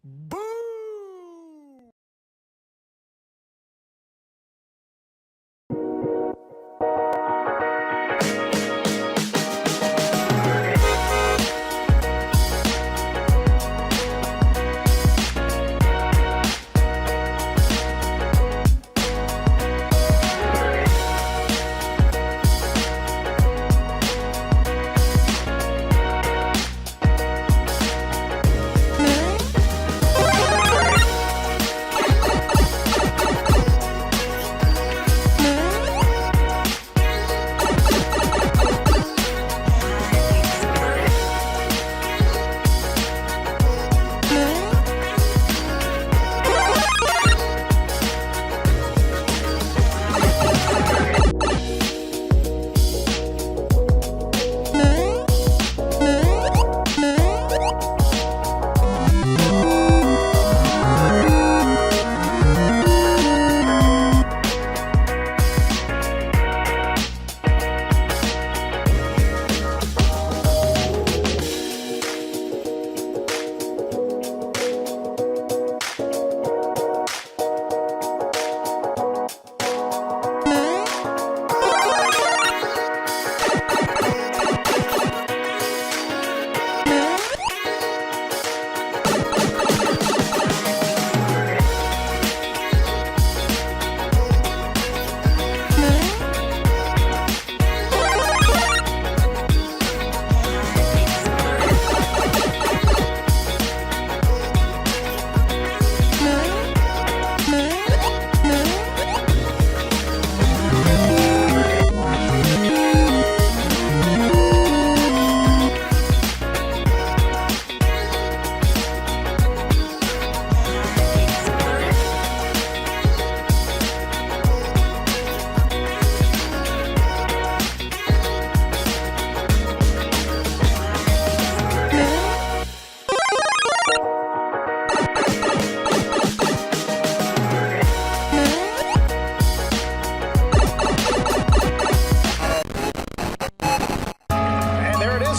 Boo!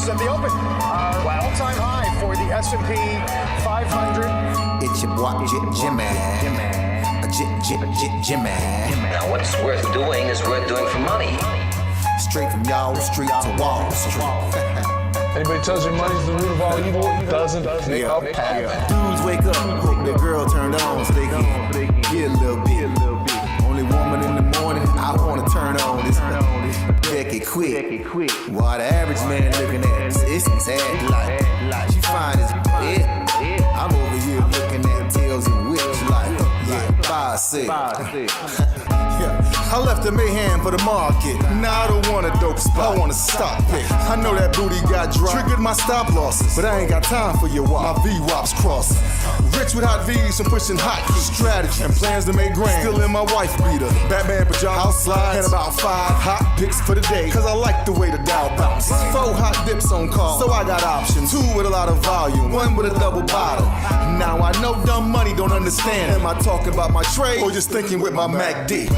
At the open, all-time high for the S&P 500. It's your boy Jimmy. Jimmy. Now, what's worth doing is worth doing for money. Straight from y'all street to Wall Street. Anybody tells you money's the root of all evil doesn't make up happen. Dudes wake up, hope their girl turned on so they can get a little bit. Only woman in the morning I wanna turn on this. Becky quick. While the average man looking at it's sad like she fine as it. I'm over here looking at tails and whips like 5'6". I left the mayhem for the market. Now I don't want a dope spot, I want a stock pick. I know that booty got dry, triggered my stop losses, but I ain't got time for your wop. My V-wops crossing. Rich with hot V's from pushing hot strategy and plans to make grand. Still in my wife beater, Batman pajamas, house slides, and about 5 hot picks for the day. Cause I like the way the Dow bounce. 4 hot dips on call, so I got options. 2 with a lot of volume, 1 with a double bottle. Now I know dumb money don't understand. Am I talking about my trade or just thinking with my MACD?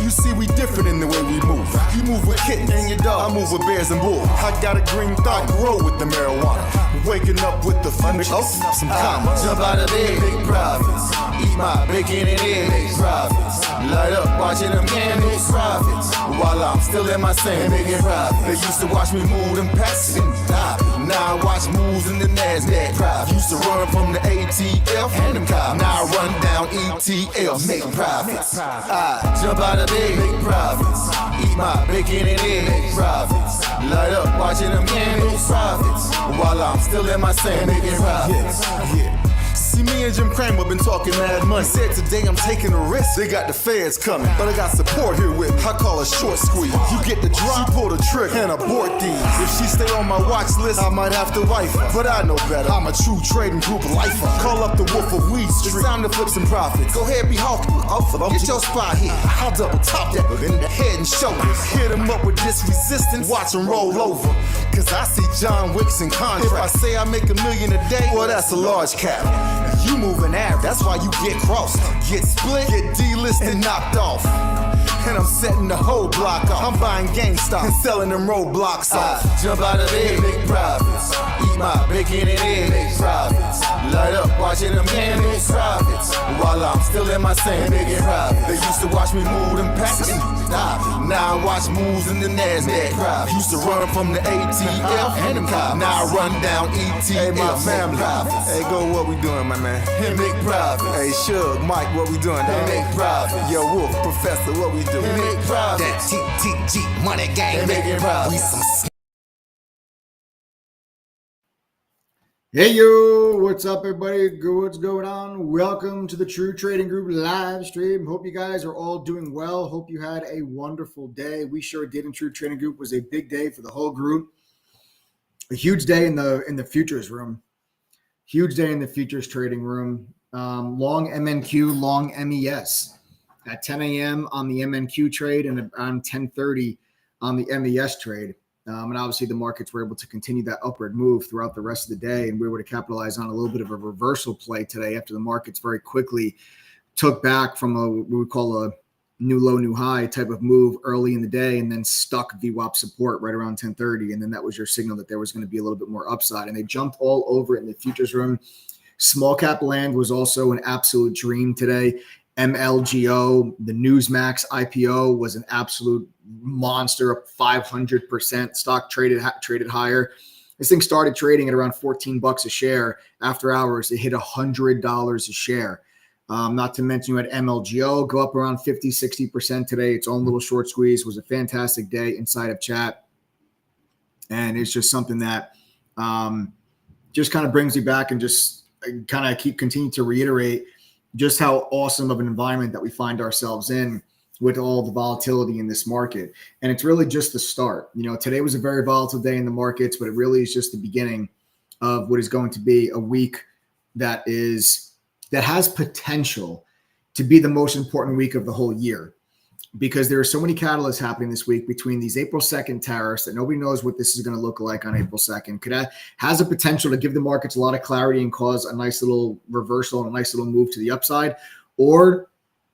You see, we different in the way we move. You move with kittens and your dog, I move with bears and wolves. I got a green thumb, grow with the marijuana. Waking up with the fun, some commas. Jump out of bed, big profits. Eat my bacon and eggs, big profits. Light up, watching them candles, profits. While I'm still in my sand, making profits. They used to watch me move them packs and stop. Now I watch moves in the NASDAQ profits. Used to run from the ATF and them cops. Now I run down ETL, make profits. I jump out of bed, make profits. Eat my bacon and eggs, make profits. Light up, watching them candles, profits. While I'm still in my sand, making profits. Yeah. See, me and Jim Cramer been talking mad money. Said today I'm taking a risk. They got the feds coming, but I got support here with me. I call a short squeeze. You get the drop, pull the trigger, and abort these. If she stay on my watch list, I might have to wife her. But I know better. I'm a true trading group lifer. Call up the Wolf of Weed Street. It's time to flip some profits. Go ahead, be hawking. Get your spot here. I'll double top that in the head and shoulders. Hit him up with this resistance. Watch him roll over. Cause I see John Wicks in contract. If I say I make $1 million a day, well, that's a large cap. You moving average, that's why you get crossed. Get split, get delisted, and knocked off. and I'm setting the whole block off. I'm buying GameStop and selling them roadblocks off. Jump out of bed, make profits. Eat my bacon and eggs, make profits. Light up, watching them cans, make profits. While I'm still in my sand, making profits. They used to watch me move them packs. Now I watch moves in the NASDAQ. Used to run from the ATF and them cops. Now I run down ETF. Hey, my family. Hey, go, what we doing, my man? And make profits. Hey, Shug, Mike, what we doing? And make profits. Yo, Wolf, Professor, what we doing? And make profits. That TTG money gang. And making profits. We some. Hey, yo, what's up, everybody? What's going on? Welcome to the True Trading Group live stream. Hope you guys are all doing well. Hope you had a wonderful day. We sure did in True Trading Group. It was a big day for the whole group. A huge day in the futures room. Huge day in the futures trading room. Long MNQ, long MES. At 10 a.m. on the MNQ trade and around 10:30 on the MES trade. And obviously the markets were able to continue that upward move throughout the rest of the day. And we were able to capitalize on a little bit of a reversal play today after the markets very quickly took back from what we call a new low, new high type of move early in the day and then stuck VWAP support right around 10:30. And then that was your signal that there was going to be a little bit more upside. And they jumped all over it in the futures room. Small cap land was also an absolute dream today. MLGO, the Newsmax IPO was an absolute monster, up 500%. Stock traded higher. This thing started trading at around $14 a share. After hours, it hit $100 a share. Not to mention you had MLGO go up around 50, 60% today. Its own little short squeeze. It was a fantastic day inside of chat. And it's just something that just kind of brings you back and just kind of continue to reiterate just how awesome of an environment that we find ourselves in with all the volatility in this market. And it's really just the start. You know, today was a very volatile day in the markets, but it really is just the beginning of what is going to be a week that has potential to be the most important week of the whole year, because there are so many catalysts happening this week between these April 2nd tariffs that nobody knows what this is going to look like on April 2nd. Has a potential to give the markets a lot of clarity and cause a nice little reversal and a nice little move to the upside, or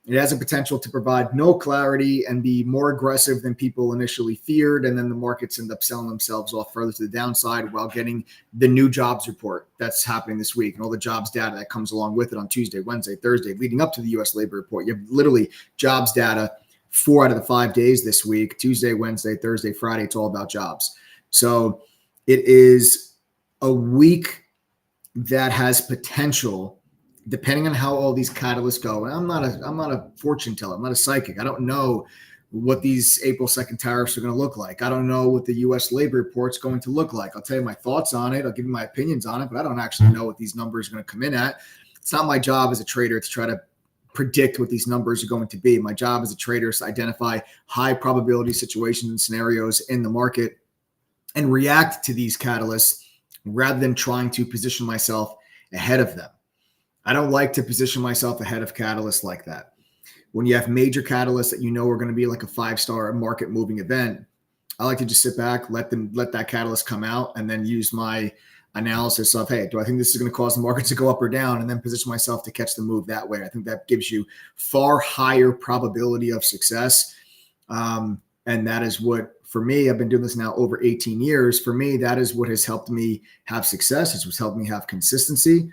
it has a potential to provide no clarity and be more aggressive than people initially feared. And then the markets end up selling themselves off further to the downside while getting the new jobs report that's happening this week and all the jobs data that comes along with it on Tuesday, Wednesday, Thursday, leading up to the U.S. labor report. You have literally jobs data 4 out of the 5 days this week, Tuesday, Wednesday, Thursday, Friday. It's all about jobs. So it is a week that has potential depending on how all these catalysts go. And I'm not a fortune teller. I'm not a psychic. I don't know what these April 2nd tariffs are going to look like. I don't know what the U.S. labor report's going to look like. I'll tell you my thoughts on it. I'll give you my opinions on it, but I don't actually know what these numbers are going to come in at. It's not my job as a trader to try to predict what these numbers are going to be. My job as a trader is to identify high probability situations and scenarios in the market and react to these catalysts rather than trying to position myself ahead of them. I don't like to position myself ahead of catalysts like that. When you have major catalysts that you know are going to be like a 5-star market moving event, I like to just sit back, let that catalyst come out, and then use my analysis of, hey, do I think this is going to cause the market to go up or down, and then position myself to catch the move that way. I think that gives you far higher probability of success. And that is what, for me, I've been doing this now over 18 years. For me, that is what has helped me have success. It's what's helped me have consistency.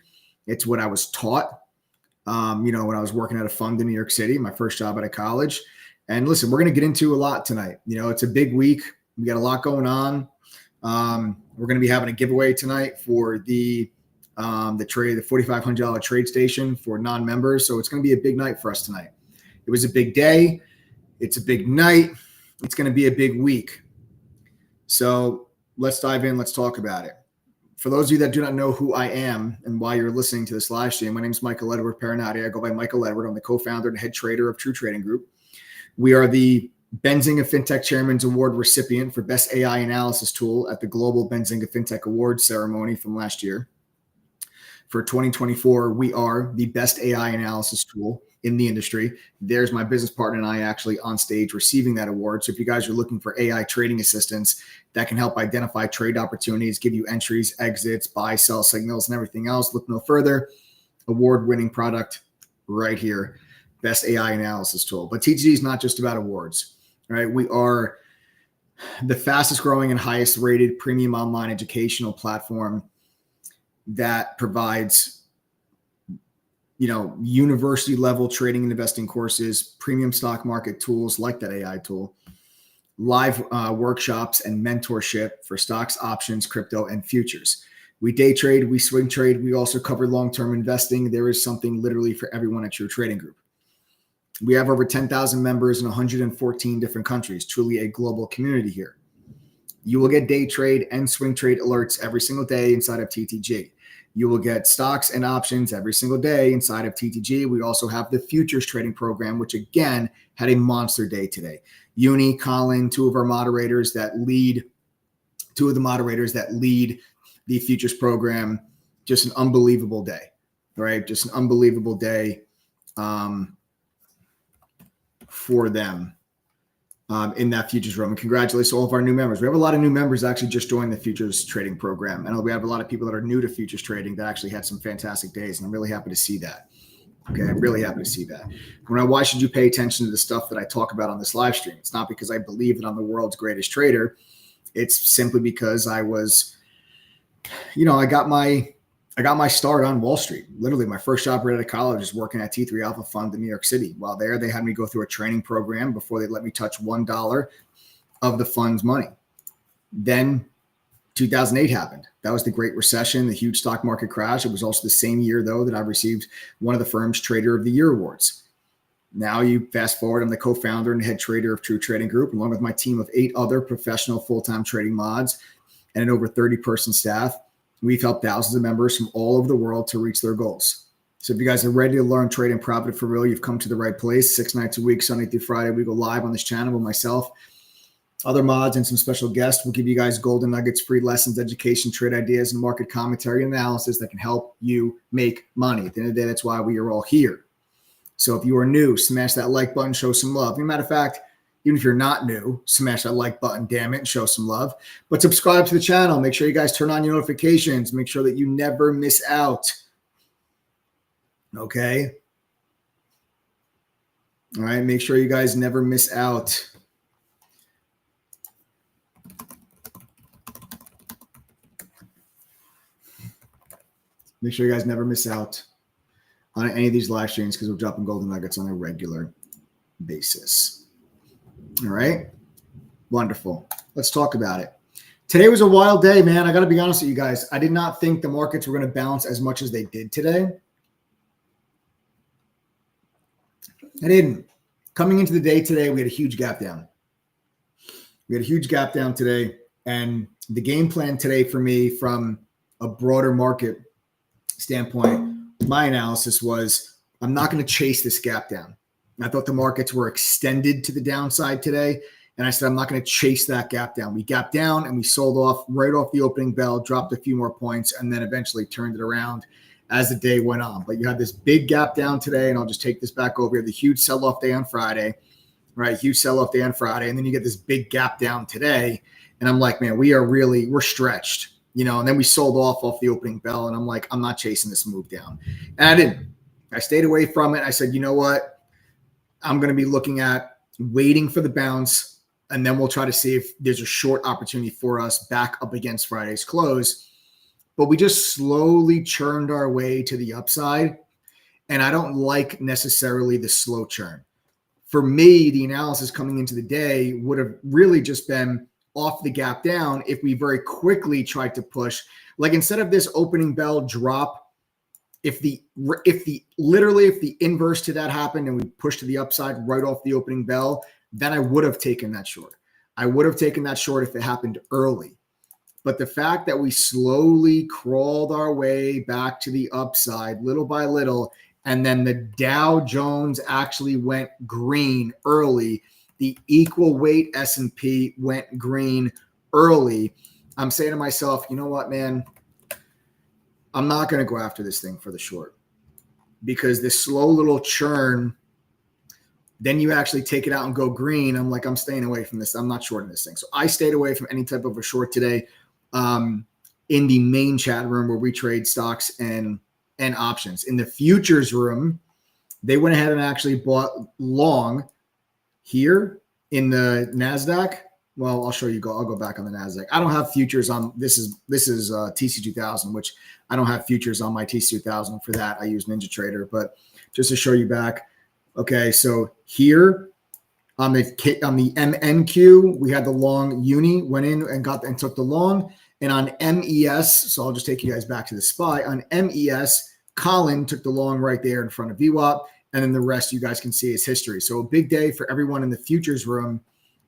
It's what I was taught, when I was working at a fund in New York City, my first job out of college. And listen, we're going to get into a lot tonight. It's a big week. We got a lot going on. We're going to be having a giveaway tonight for the $4,500 trade station for non-members. So it's going to be a big night for us tonight. It was a big day. It's a big night. It's going to be a big week. So let's dive in. Let's talk about it. For those of you that do not know who I am and why you're listening to this live stream, my name is Michael Edward Parinati. I go by Michael Edward. I'm the co-founder and head trader of True Trading Group. We are the Benzinga FinTech Chairman's Award recipient for Best AI Analysis Tool at the Global Benzinga FinTech Awards ceremony from last year. For 2024, we are the best AI analysis tool in the industry. There's my business partner and I actually on stage receiving that award. So if you guys are looking for AI trading assistance that can help identify trade opportunities, give you entries, exits, buy, sell signals, and everything else, look no further. Award-winning product right here. best AI analysis tool. But TTG is not just about awards, right? We are the fastest growing and highest rated premium online educational platform that provides, university level trading and investing courses, premium stock market tools like that AI tool, live workshops and mentorship for stocks, options, crypto, and futures. We day trade, we swing trade. We also cover long-term investing. There is something literally for everyone at True Trading Group. We have over 10,000 members in 114 different countries, truly a global community here. You will get day trade and swing trade alerts every single day inside of TTG. You will get stocks and options every single day inside of TTG. We also have the futures trading program, which again had a monster day today. Uni, Colin, two of the moderators that lead the futures program. Just an unbelievable day, right? Just an unbelievable day for them in that futures room. And congratulations to all of our new members. We have a lot of new members actually just joined the futures trading program. And we have a lot of people that are new to futures trading that actually had some fantastic days. And I'm really happy to see that. Okay, I'm really happy to see that. Why should you pay attention to the stuff that I talk about on this live stream? It's not because I believe that I'm the world's greatest trader. It's simply because I was, I got my start on Wall Street. Literally, my first job right out of college is working at T3 Alpha Fund in New York City. While there, they had me go through a training program before they let me touch $1 of the fund's money. Then 2008 happened. That was the Great Recession, the huge stock market crash. It was also the same year, though, that I received one of the firm's Trader of the Year awards. Now you fast forward, I'm the co-founder and head trader of True Trading Group, along with my team of 8 other professional full-time trading mods and an over 30-person staff. We've helped thousands of members from all over the world to reach their goals. So if you guys are ready to learn, trade, and profit for real, you've come to the right place. 6 nights a week, Sunday through Friday, we go live on this channel with myself, other mods, and some special guests. We'll give you guys golden nuggets, free lessons, education, trade ideas, and market commentary and analysis that can help you make money. At the end of the day, that's why we are all here. So if you are new, smash that like button, show some love. As a matter of fact, even if you're not new, smash that like button, damn it, and show some love. But subscribe to the channel. Make sure you guys turn on your notifications. Make sure that you never miss out. Okay? All right, make sure you guys never miss out. Make sure you guys never miss out on any of these live streams because we're dropping golden nuggets on a regular basis. All right. Wonderful. Let's talk about it. Today was a wild day, man. I got to be honest with you guys. I did not think the markets were going to bounce as much as they did today. I didn't. Coming into the day today, we had a huge gap down. Today. And the game plan today for me from a broader market standpoint, my analysis was I'm not going to chase this gap down. I thought the markets were extended to the downside today. And I said, I'm not going to chase that gap down. We gapped down and we sold off right off the opening bell, dropped a few more points, and then eventually turned it around as the day went on. But you had this big gap down today, and I'll just take this back over. You had the huge sell-off day on Friday, right? Huge sell-off day on Friday. And then you get this big gap down today. And I'm like, man, we're stretched, and then we sold off the opening bell. And I'm like, I'm not chasing this move down. And I didn't. I stayed away from it. I said, you know what? I'm going to be looking at waiting for the bounce, and then we'll try to see if there's a short opportunity for us back up against Friday's close. But we just slowly churned our way to the upside, and I don't like necessarily the slow churn. For me, the analysis coming into the day would have really just been off the gap down if we very quickly tried to push. Like instead of this opening bell drop, if the inverse to that happened and we pushed to the upside right off the opening bell, then I would have taken that short. I would have taken that short if it happened early. But the fact that we slowly crawled our way back to the upside little by little, and then the Dow Jones actually went green early, the equal weight S&P went green early, I'm saying to myself, you know what, man? I'm not going to go after this thing for the short, because this slow little churn, then you actually take it out and go green. I'm like, I'm staying away from this. I'm not shorting this thing. So I stayed away from any type of a short today in the main chat room where we trade stocks and options. In the futures room, they went ahead and actually bought long here in the NASDAQ. Well, I'll show you. I'll go back on the NASDAQ. I don't have futures on this is TC2000, which I don't have futures on my TC2000 for that. I use NinjaTrader, but just to show you back. Okay, so here on the MNQ, we had the long uni, went in and took the long. And on MES, so I'll just take you guys back to the SPY. On MES, Colin took the long right there in front of VWAP. And then the rest you guys can see is history. So a big day for everyone in the futures room.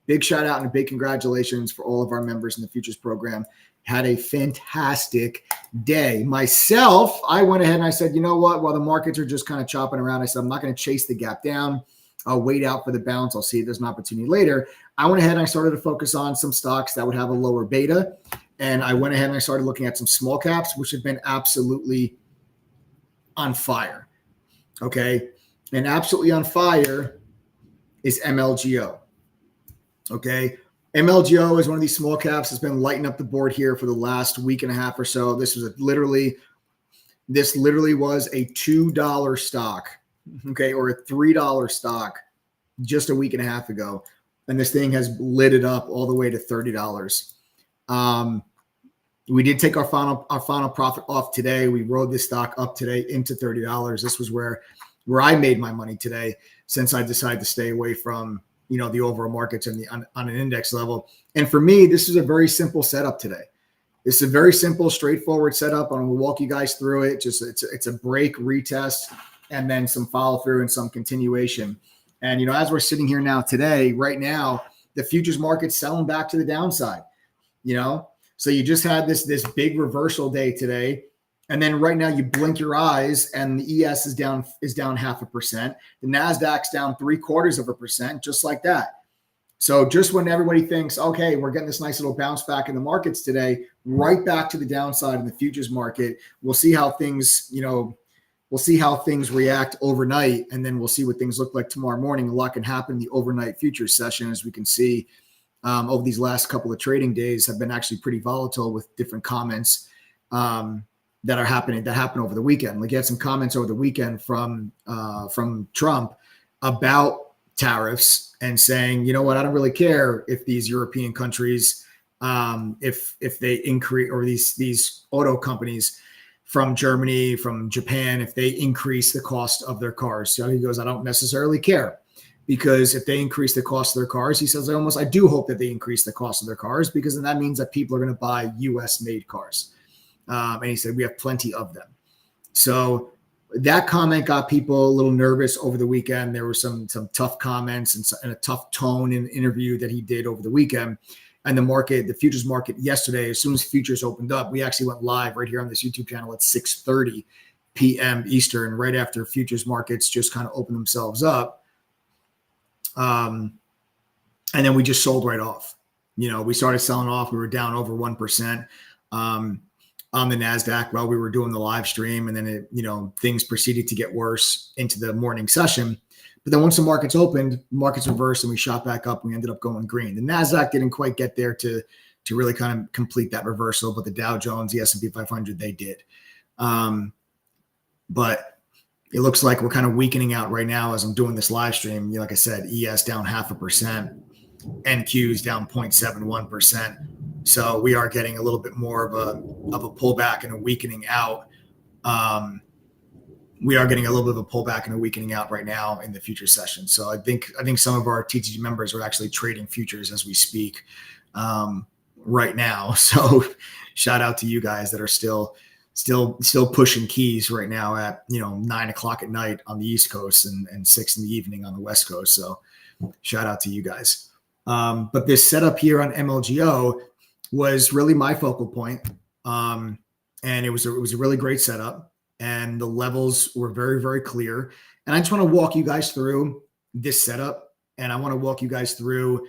Big shout out and a big congratulations for all of our members in the futures program. Had a fantastic day. Myself, I went ahead and I said, you know what? While the markets are just kind of chopping around, I said, I'm not going to chase the gap down. I'll wait out for the bounce. I'll see if there's an opportunity later. I went ahead and I started to focus on some stocks that would have a lower beta. And I went ahead and I started looking at some small caps, which have been absolutely on fire. Okay. And absolutely on fire is MLGO. Okay. MLGO is one of these small caps that's been lighting up the board here for the last week and a half or so. This literally was a $2 stock. Okay. Or a $3 stock just a week and a half ago. And this thing has lit it up all the way to $30. We did take our final profit off today. We rode this stock up today into $30. This was where I made my money today, since I decided to stay away from, the overall markets and on an index level. And for me, this is a very simple setup today. It's a very simple, straightforward setup. I'm going to walk you guys through it. It's a break, retest, and then some follow through and some continuation. And, as we're sitting here now today, right now, the futures market's selling back to the downside, So you just had this big reversal day today. And then right now you blink your eyes and the ES is down 0.5%. The NASDAQ's down 0.75%, just like that. So just when everybody thinks, okay, we're getting this nice little bounce back in the markets today, right back to the downside in the futures market. We'll see how things, react overnight. And then we'll see what things look like tomorrow morning. A lot can happen in the overnight futures session, as we can see. Over these last couple of trading days have been actually pretty volatile with different comments that happened over the weekend. Like, you had some comments over the weekend from Trump about tariffs and saying, you know what, I don't really care if these European countries, if they increase, or these auto companies from Germany, from Japan, if they increase the cost of their cars. So he goes, I don't necessarily care. Because if they increase the cost of their cars, he says, I do hope that they increase the cost of their cars, because then that means that people are going to buy U.S. made cars. And he said, we have plenty of them. So that comment got people a little nervous over the weekend. There were some tough comments and a tough tone in the interview that he did over the weekend. And the futures market yesterday, as soon as futures opened up, we actually went live right here on this YouTube channel at 6:30 p.m. Eastern, right after futures markets just kind of opened themselves up. And then we just sold right off. We started selling off. We were down over 1% on the NASDAQ while we were doing the live stream. And then things proceeded to get worse into the morning session. But then once the markets opened, markets reversed and we shot back up and we ended up going green. The NASDAQ didn't quite get there to really kind of complete that reversal, but the Dow Jones, the S&P 500, they did. But it looks like we're kind of weakening out right now as I'm doing this live stream. Like I said, ES down 0.5%, NQ's down 0.71%. So we are getting a little bit more of a pullback and a weakening out. We are getting a little bit of a pullback and a weakening out right now in the future session. So I think some of our TTG members are actually trading futures as we speak right now. So shout out to you guys that are still pushing keys right now at 9:00 at night on the East Coast and 6 in the evening on the West Coast. So shout out to you guys. But this setup here on MLGO was really my focal point. And it was a really great setup. And the levels were very, very clear. And I just want to walk you guys through this setup. And I want to walk you guys through,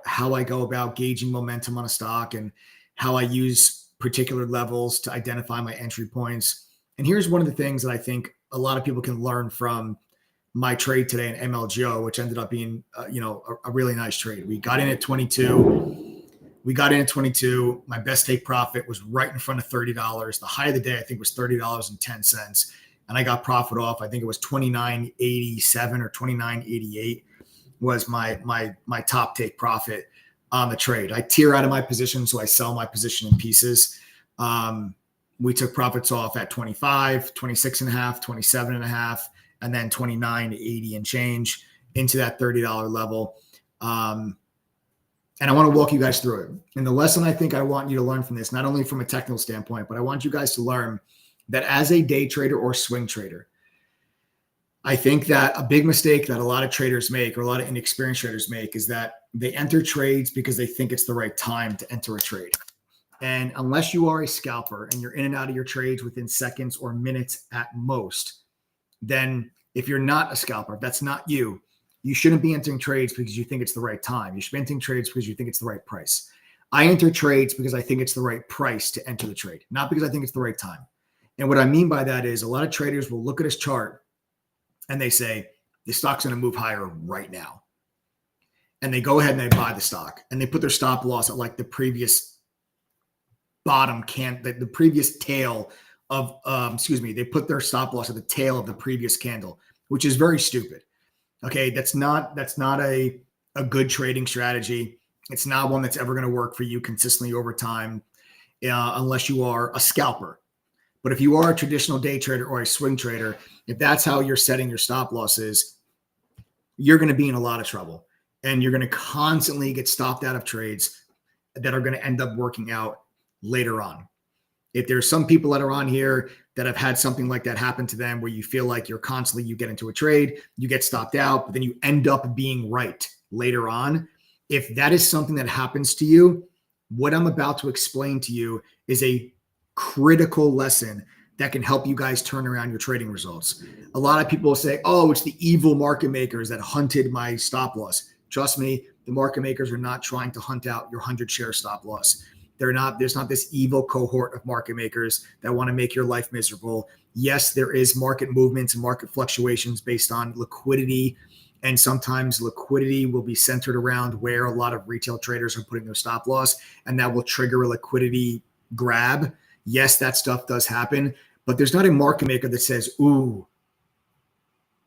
how I go about gauging momentum on a stock and how I use particular levels to identify my entry points. And here's one of the things that I think a lot of people can learn from my trade today in MLGO, which ended up being, a really nice trade. We got in at 22. My best take profit was right in front of $30. The high of the day, I think, was $30.10. and I got profit off. I think it was 29.87 or 29.88 was my top take profit on the trade. I tear out of my position, so I sell my position in pieces. We took profits off at 25, 26.5, 27.5, and then 29.80 and change into that $30 level. And I want to walk you guys through it. And the lesson I think I want you to learn from this, not only from a technical standpoint, but I want you guys to learn that as a day trader or swing trader, I think that a big mistake that a lot of traders make, or a lot of inexperienced traders make, is that they enter trades because they think it's the right time to enter a trade. And unless you are a scalper and you're in and out of your trades within seconds or minutes at most, then if you're not a scalper, if that's not you, you shouldn't be entering trades because you think it's the right time. You should be entering trades because you think it's the right price. I enter trades because I think it's the right price to enter the trade, not because I think it's the right time. And what I mean by that is a lot of traders will look at this chart and they say, the stock's going to move higher right now. And they go ahead and they buy the stock and they put their stop loss at like the previous bottom the previous tail of, they put their stop loss at the tail of the previous candle, which is very stupid. Okay. That's not a good trading strategy. It's not one that's ever going to work for you consistently over time, unless you are a scalper. But if you are a traditional day trader or a swing trader, if that's how you're setting your stop losses, you're going to be in a lot of trouble, and you're going to constantly get stopped out of trades that are going to end up working out later on. If there's some people that are on here that have had something like that happen to them, where you feel like you get into a trade, you get stopped out, but then you end up being right later on. If that is something that happens to you, what I'm about to explain to you is a critical lesson that can help you guys turn around your trading results. A lot of people say, oh, it's the evil market makers that hunted my stop loss. Trust me, the market makers are not trying to hunt out your 100-share stop loss. There's not this evil cohort of market makers that want to make your life miserable. Yes, there is market movements and market fluctuations based on liquidity. And sometimes liquidity will be centered around where a lot of retail traders are putting their stop loss, and that will trigger a liquidity grab. Yes, that stuff does happen, but there's not a market maker that says, ooh,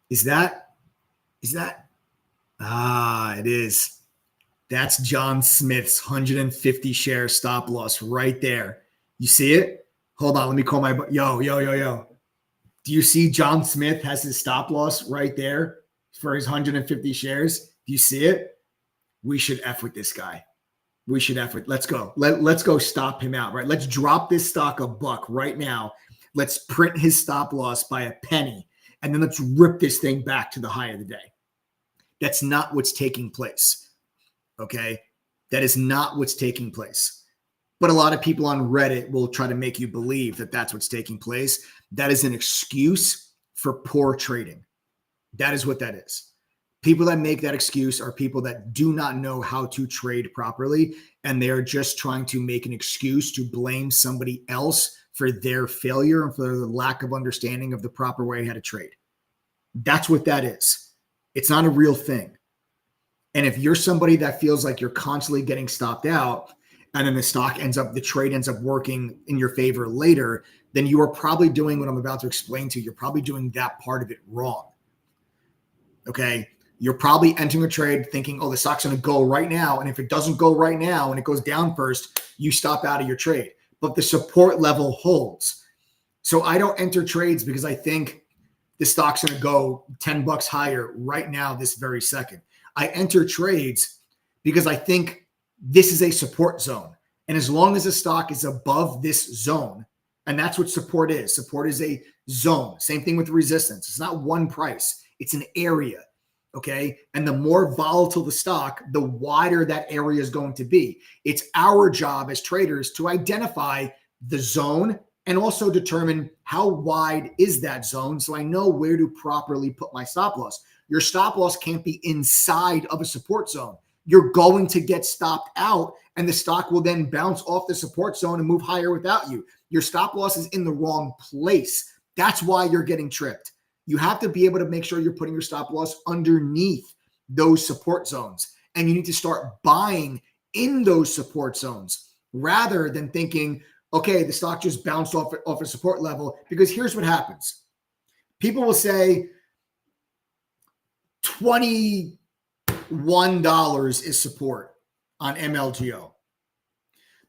is that? It is. That's John Smith's 150 share stop loss right there. You see it? Hold on. Let me call my, yo. Do you see John Smith has his stop loss right there for his 150 shares? Do you see it? We should F with this guy. We should F with, let's go. Let's go stop him out, right? Let's drop this stock $1 right now. Let's print his stop loss by a penny, and then let's rip this thing back to the high of the day. That's not what's taking place. Okay. That is not what's taking place. But a lot of people on Reddit will try to make you believe that that's what's taking place. That is an excuse for poor trading. That is what that is. People that make that excuse are people that do not know how to trade properly, and they are just trying to make an excuse to blame somebody else for their failure and for the lack of understanding of the proper way how to trade. That's what that is. It's not a real thing. And if you're somebody that feels like you're constantly getting stopped out, and then the trade ends up working in your favor later, then you are probably doing what I'm about to explain to you. You're probably doing that part of it wrong. Okay. You're probably entering a trade thinking, oh, the stock's going to go right now. And if it doesn't go right now and it goes down first, you stop out of your trade. But the support level holds. So I don't enter trades because I think the stock's going to go $10 higher right now, this very second. I enter trades because I think this is a support zone. And as long as the stock is above this zone, and that's what support is. Support is a zone. Same thing with resistance. It's not one price. It's an area. Okay. And the more volatile the stock, the wider that area is going to be. It's our job as traders to identify the zone and also determine how wide is that zone, so I know where to properly put my stop loss. Your stop loss can't be inside of a support zone. You're going to get stopped out, and the stock will then bounce off the support zone and move higher without you. Your stop loss is in the wrong place. That's why you're getting tripped. You have to be able to make sure you're putting your stop loss underneath those support zones. And you need to start buying in those support zones rather than thinking, okay, the stock just bounced off a support level. Because here's what happens. People will say $21 is support on MLGO.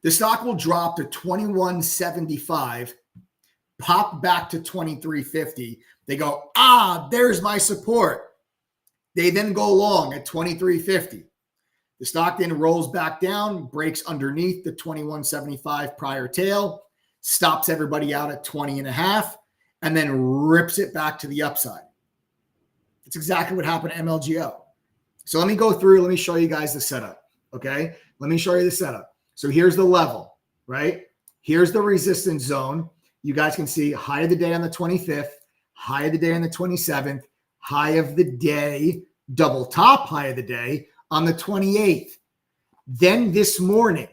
The stock will drop to $21.75, pop back to $23.50. They go, there's my support. They then go long at $23.50. The stock then rolls back down, breaks underneath the $21.75 prior tail, stops everybody out at 20.5, and then rips it back to the upside. That's exactly what happened to MLGO. So let me go through. Let me show you guys the setup. Okay. Let me show you the setup. So here's the level, right? Here's the resistance zone. You guys can see high of the day on the 25th, high of the day on the 27th, high of the day, double top high of the day on the 28th. Then this morning,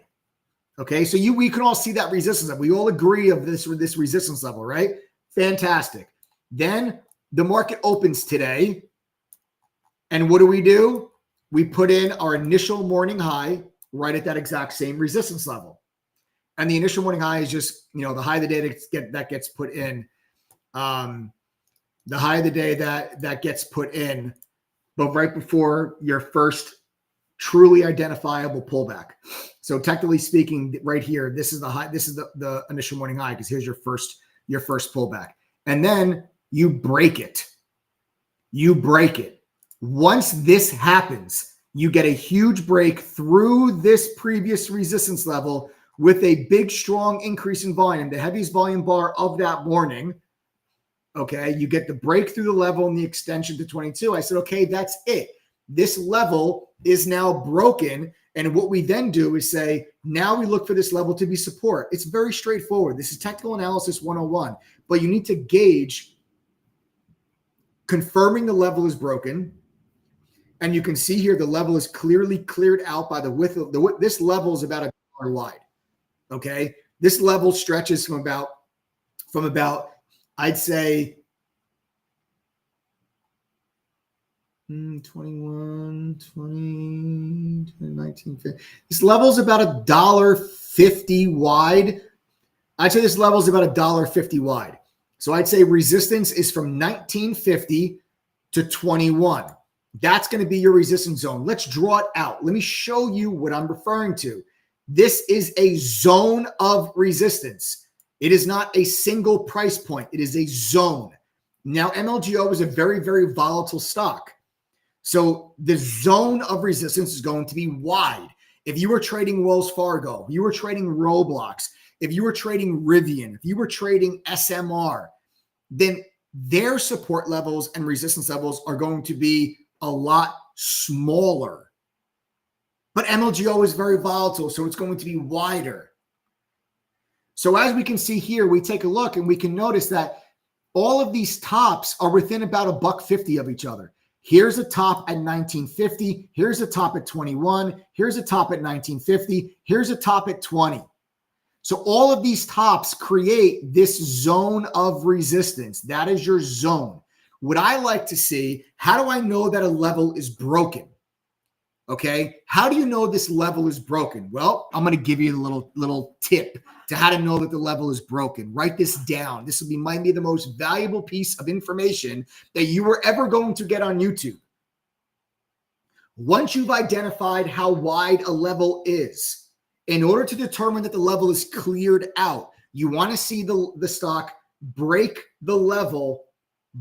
okay, so we can all see that resistance level. We all agree of this resistance level, right? Fantastic. Then the market opens today, and what do? We put in our initial morning high right at that exact same resistance level. And the initial morning high is just, the high of the day that gets put in. The high of the day that gets put in, but right before your first truly identifiable pullback. So technically speaking, right here, this is the high. This is the initial morning high because here's your first pullback, and then you break it. You break it. Once this happens, you get a huge break through this previous resistance level with a big, strong increase in volume, the heaviest volume bar of that morning. Okay, you get the break through the level and the extension to 22. I said, okay, that's it. This level is now broken. And what we then do is say, now we look for this level to be support. It's very straightforward. This is technical analysis 101, but you need to gauge confirming the level is broken. And you can see here, the level is clearly cleared out by the width of this level is about $1 wide. Okay. This level stretches from about, I'd say 21, 20, 19, 50. This level is about $1.50 wide. I'd say this level is about $1.50 wide. So I'd say resistance is from 1950 to 21. That's going to be your resistance zone. Let's draw it out. Let me show you what I'm referring to. This is a zone of resistance. It is not a single price point. It is a zone. Now, MLGO is a very, very volatile stock. So the zone of resistance is going to be wide. If you were trading Wells Fargo, if you were trading Roblox, if you were trading Rivian, if you were trading SMR, then their support levels and resistance levels are going to be a lot smaller. But MLGO is very volatile, so it's going to be wider. So as we can see here, we take a look and we can notice that all of these tops are within about $1.50 of each other. Here's a top at 1950. Here's a top at 21. Here's a top at 1950. Here's a top at 20. So all of these tops create this zone of resistance. That is your zone. What I like to see, how do I know that a level is broken? Okay. How do you know this level is broken? Well, I'm going to give you a little tip to how to know that the level is broken. Write this down. This might be the most valuable piece of information that you were ever going to get on YouTube. Once you've identified how wide a level is, in order to determine that the level is cleared out, you want to see the stock break the level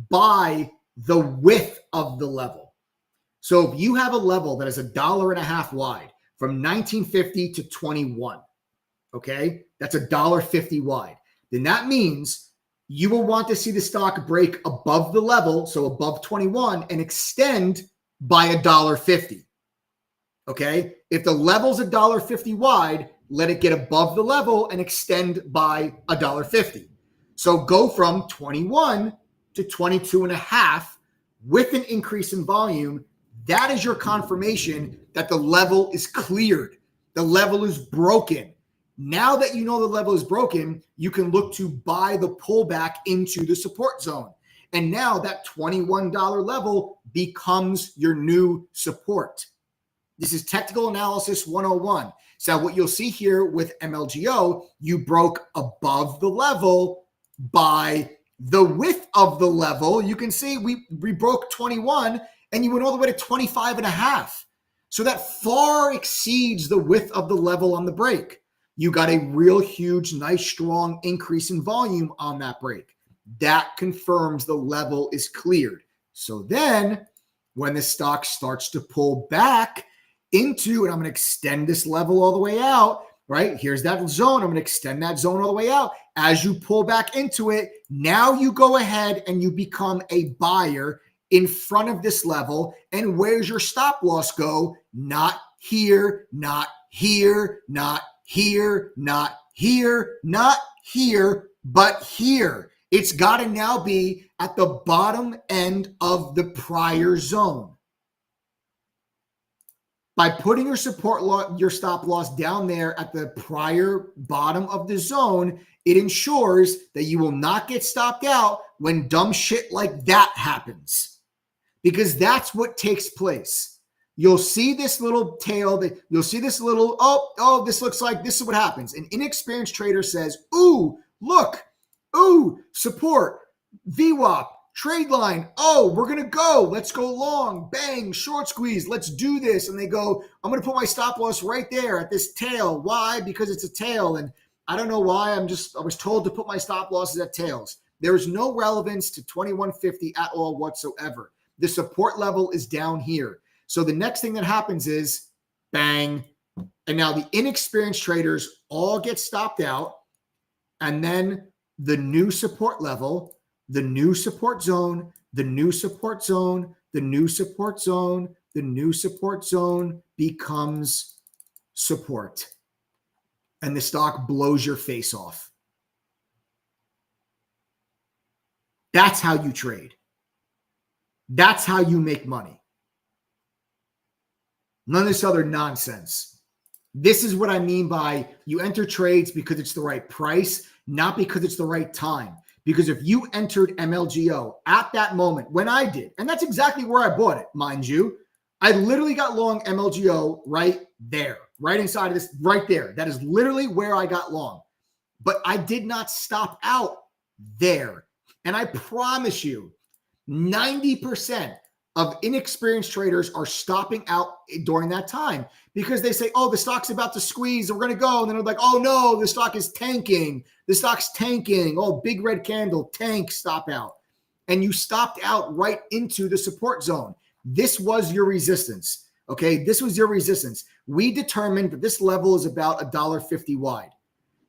by the width of the level. So if you have a level that is $1.50 wide from 1950 to 21, okay, that's $1.50 wide, then that means you will want to see the stock break above the level, so above 21, and extend by $1.50. Okay, if the level's $1.50 wide, let it get above the level and extend by $1.50. So go from 21 to 22.5 with an increase in volume. That is your confirmation that the level is cleared. The level is broken. Now that you know the level is broken, you can look to buy the pullback into the support zone. And now that $21 level becomes your new support. This is technical analysis 101. So what you'll see here with MLGO, you broke above the level by the width of the level, you can see we broke 21 and you went all the way to 25 and a half. So that far exceeds the width of the level on the break. You got a real huge, nice, strong increase in volume on that break. That confirms the level is cleared. So then when the stock starts to pull back into, and I'm going to extend this level all the way out, right? Here's that zone. I'm going to extend that zone all the way out. As you pull back into it, now you go ahead and you become a buyer in front of this level. And where's your stop loss go? Not here, not here, not here, not here, not here, but here. It's got to now be at the bottom end of the prior zone. By putting your your stop loss down there at the prior bottom of the zone, it ensures that you will not get stopped out when dumb shit like that happens. Because that's what takes place. You'll see this little tail, you'll see this little, this looks like this is what happens. An inexperienced trader says, ooh, look, ooh, support, VWAP, trade line. Oh, we're going to go. Let's go long. Bang, short squeeze. Let's do this. And they go, I'm going to put my stop loss right there at this tail. Why? Because it's a tail. And I don't know why. I was told to put my stop losses at tails. There is no relevance to 2150 at all whatsoever. The support level is down here. So the next thing that happens is bang. And now the inexperienced traders all get stopped out. And then the new support level, the new support zone, the new support zone, the new support zone, the new support zone becomes support. And the stock blows your face off. That's how you trade. That's how you make money. None of this other nonsense. This is what I mean by you enter trades because it's the right price, not because it's the right time. Because if you entered MLGO at that moment, when I did, and that's exactly where I bought it, mind you, I literally got long MLGO right there, right inside of this, right there. That is literally where I got long. But I did not stop out there. And I promise you, 90% of inexperienced traders are stopping out during that time because they say, oh, the stock's about to squeeze and we're going to go. And then they're like, oh, no, the stock is tanking. The stock's tanking. Oh, big red candle, tank, stop out. And you stopped out right into the support zone. This was your resistance. Okay, this was your resistance. We determined that this level is about $1.50 wide.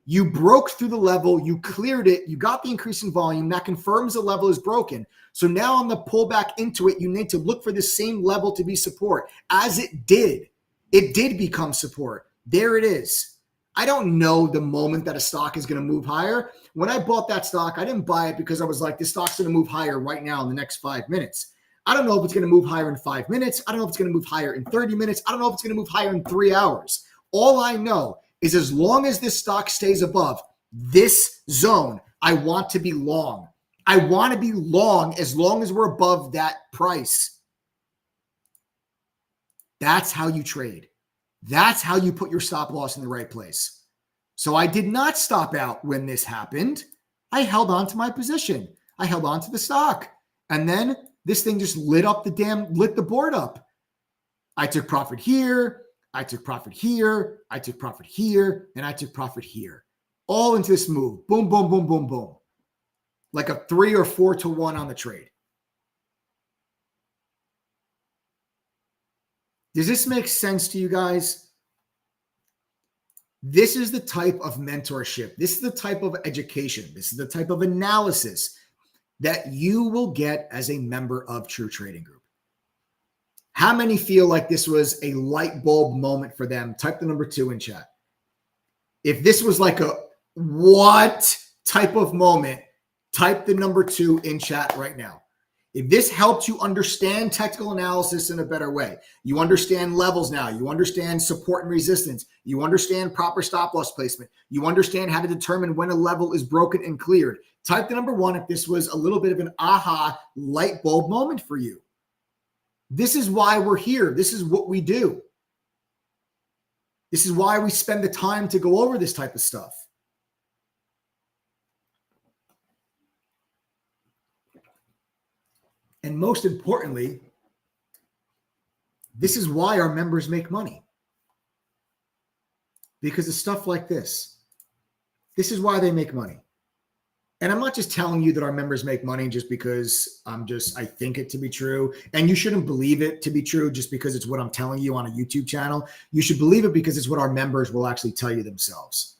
You broke through the level, you cleared it, you got the increase in volume, that confirms the level is broken. So now on the pullback into it, you need to look for the same level to be support, as it did. It did become support. There it is. I don't know the moment that a stock is going to move higher. When I bought that stock, I didn't buy it because I was like, this stock's going to move higher right now in the next 5 minutes. I don't know if it's going to move higher in 5 minutes. I don't know if it's going to move higher in 30 minutes. I don't know if it's going to move higher in 3 hours. All I know is as long as this stock stays above this zone, I want to be long. I want to be long as long as we're above that price. That's how you trade. That's how you put your stop loss in the right place. So I did not stop out when this happened. I held on to my position. I held on to the stock. And then this thing just lit the board up. I took profit here. I took profit here, I took profit here, and I took profit here. All into this move. Boom, boom, boom, boom, boom. Like a 3 or 4 to 1 on the trade. Does this make sense to you guys? This is the type of mentorship. This is the type of education. This is the type of analysis that you will get as a member of True Trading Group. How many feel like this was a light bulb moment for them? Type the number 2 in chat. If this was like a what type of moment, type the number 2 in chat right now. If this helped you understand technical analysis in a better way, you understand levels now, you understand support and resistance, you understand proper stop loss placement, you understand how to determine when a level is broken and cleared, type the number 1 if this was a little bit of an aha light bulb moment for you. This is why we're here. This is what we do. This is why we spend the time to go over this type of stuff. And most importantly, this is why our members make money. Because of stuff like this. This is why they make money. And I'm not just telling you that our members make money just because I think it to be true. And you shouldn't believe it to be true just because it's what I'm telling you on a YouTube channel. You should believe it because it's what our members will actually tell you themselves.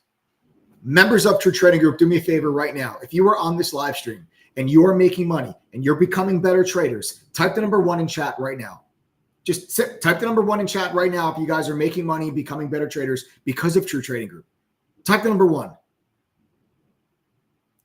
Members of True Trading Group, do me a favor right now. If you are on this live stream and you are making money and you're becoming better traders, type the number 1 in chat right now. Just type the number 1 in chat right now if you guys are making money and becoming better traders because of True Trading Group. Type the number 1.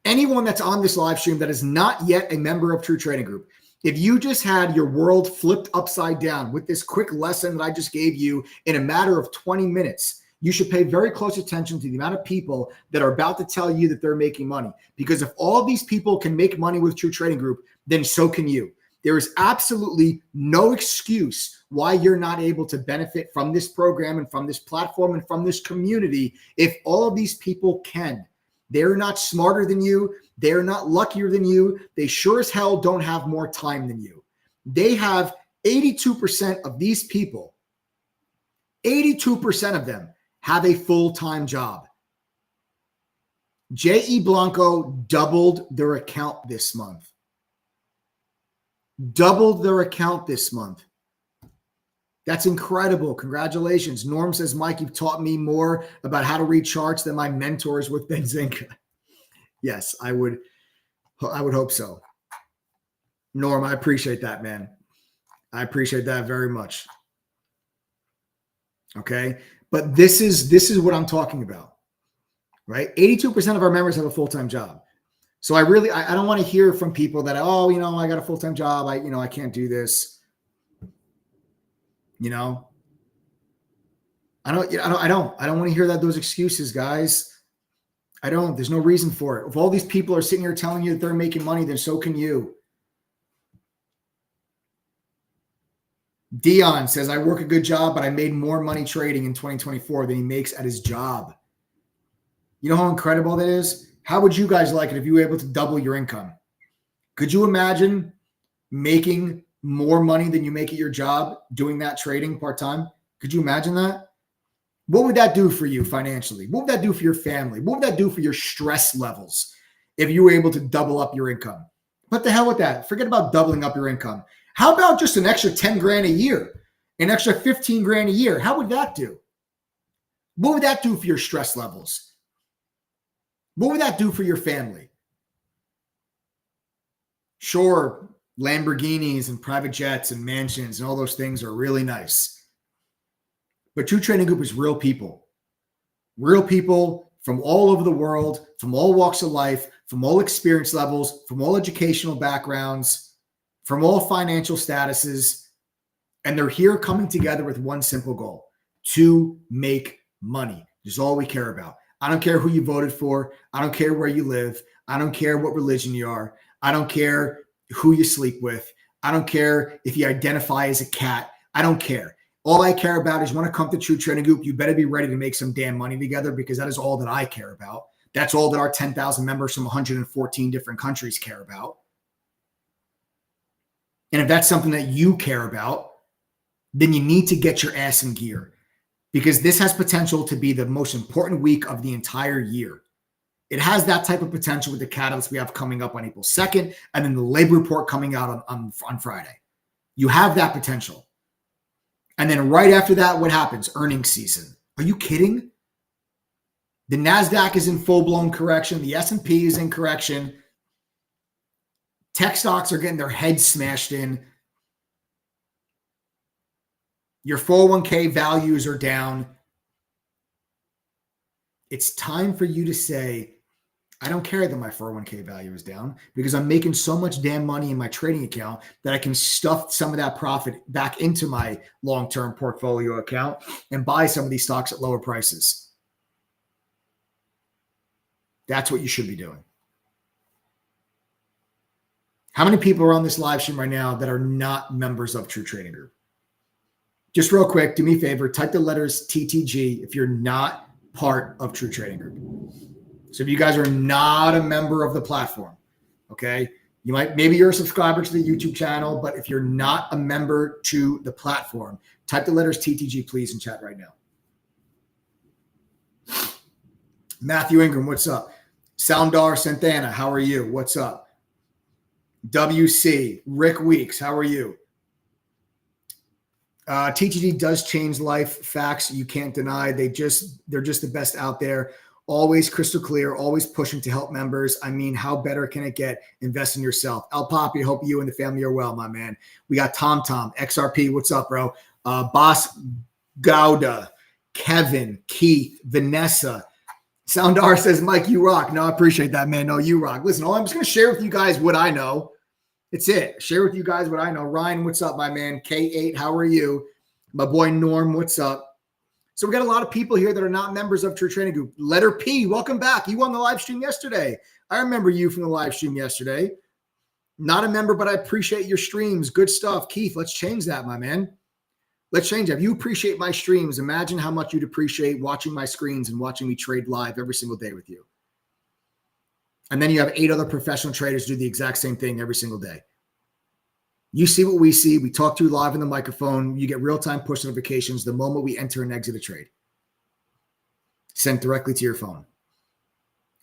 Anyone that's on this live stream that is not yet a member of True Trading Group, if you just had your world flipped upside down with this quick lesson that I just gave you in a matter of 20 minutes, you should pay very close attention to the amount of people that are about to tell you that they're making money. Because if all these people can make money with True Trading Group, then so can you. There is absolutely no excuse why you're not able to benefit from this program and from this platform and from this community if all of these people can. They're not smarter than you. They're not luckier than you. They sure as hell don't have more time than you. They have 82% of these people, 82% of them have a full-time job. J.E. Blanco doubled their account this month. Doubled their account this month. That's incredible. Congratulations. Norm says, Mike, you've taught me more about how to read charts than my mentors with Benzinga. Yes, I would hope so. Norm, I appreciate that, man. I appreciate that very much. Okay. But this is what I'm talking about, right? 82% of our members have a full-time job. So I don't want to hear from people that, oh, I got a full-time job. I can't do this. I don't want to hear those excuses, guys. I don't. There's no reason for it. If all these people are sitting here telling you that they're making money, then so can you. Dion says, I work a good job, but I made more money trading in 2024 than he makes at his job. You know how incredible that is? How would you guys like it if you were able to double your income? Could you imagine making more money than you make at your job doing that trading part-time? Could you imagine that? What would that do for you financially? What would that do for your family? What would that do for your stress levels if you were able to double up your income? What the hell with that? Forget about doubling up your income. How about just an extra 10 grand a year, an extra 15 grand a year? How would that do? What would that do for your stress levels? What would that do for your family? Sure, Lamborghinis and private jets and mansions and all those things are really nice. But True Trading Group is real people from all over the world, from all walks of life, from all experience levels, from all educational backgrounds, from all financial statuses. And they're here coming together with one simple goal: to make money. That's all we care about. I don't care who you voted for. I don't care where you live. I don't care what religion you are. I don't care who you sleep with. I don't care if you identify as a cat. I don't care. All I care about is you want to come to True Trading Group, you better be ready to make some damn money together, because that is all that I care about. That's all that our 10,000 members from 114 different countries care about. And if that's something that you care about, then you need to get your ass in gear, because this has potential to be the most important week of the entire year. It has that type of potential with the catalyst we have coming up on April 2nd, and then the labor report coming out on Friday. You have that potential. And then right after that, what happens? Earnings season. Are you kidding? The NASDAQ is in full-blown correction. The S&P is in correction. Tech stocks are getting their heads smashed in. Your 401k values are down. It's time for you to say, I don't care that my 401k value is down, because I'm making so much damn money in my trading account that I can stuff some of that profit back into my long-term portfolio account and buy some of these stocks at lower prices. That's what you should be doing. How many people are on this live stream right now that are not members of True Trading Group? Just real quick, do me a favor, type the letters TTG if you're not part of True Trading Group. So if you guys are not a member of the platform, okay, Maybe you're a subscriber to the YouTube channel, but if you're not a member to the platform, type the letters TTG, please, in chat right now. Matthew Ingram, what's up? Soundar Santana, how are you? What's up? WC, Rick Weeks, how are you? TTG does change life. Facts you can't deny. They're just the best out there. Always crystal clear, always pushing to help members. I mean, how better can it get? Invest in yourself. El Papi, hope you and the family are well, my man. We got Tom, XRP, what's up, bro? Boss Gouda, Kevin, Keith, Vanessa. Soundar says, Mike, you rock. No, I appreciate that, man. No, you rock. Listen, I'm just going to share with you guys what I know. It's it. Share with you guys what I know. Ryan, what's up, my man? K8, how are you? My boy Norm, what's up? So we got a lot of people here that are not members of True Trading Group. Letter P, welcome back. You won the live stream yesterday. I remember you from the live stream yesterday. Not a member, but I appreciate your streams. Good stuff. Keith, let's change that, my man. Let's change that. If you appreciate my streams, imagine how much you'd appreciate watching my screens and watching me trade live every single day with you. And then you have 8 other professional traders do the exact same thing every single day. You see what we see. We talk to you live in the microphone. You get real-time push notifications the moment we enter and exit a trade. Sent directly to your phone.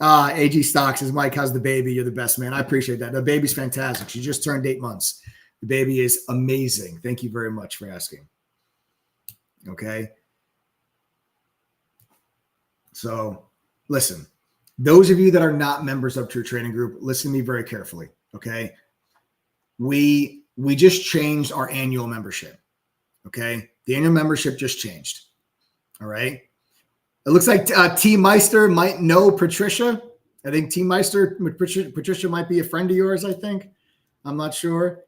AG Stocks says, Mike, how's the baby? You're the best, man. I appreciate that. The baby's fantastic. She just turned 8 months. The baby is amazing. Thank you very much for asking. Okay. So listen, those of you that are not members of True Trading Group, listen to me very carefully. Okay. We just changed our annual membership. Okay. The annual membership just changed. All right. It looks like T Meister might know Patricia. I think T Meister, Patricia might be a friend of yours, I think. I'm not sure.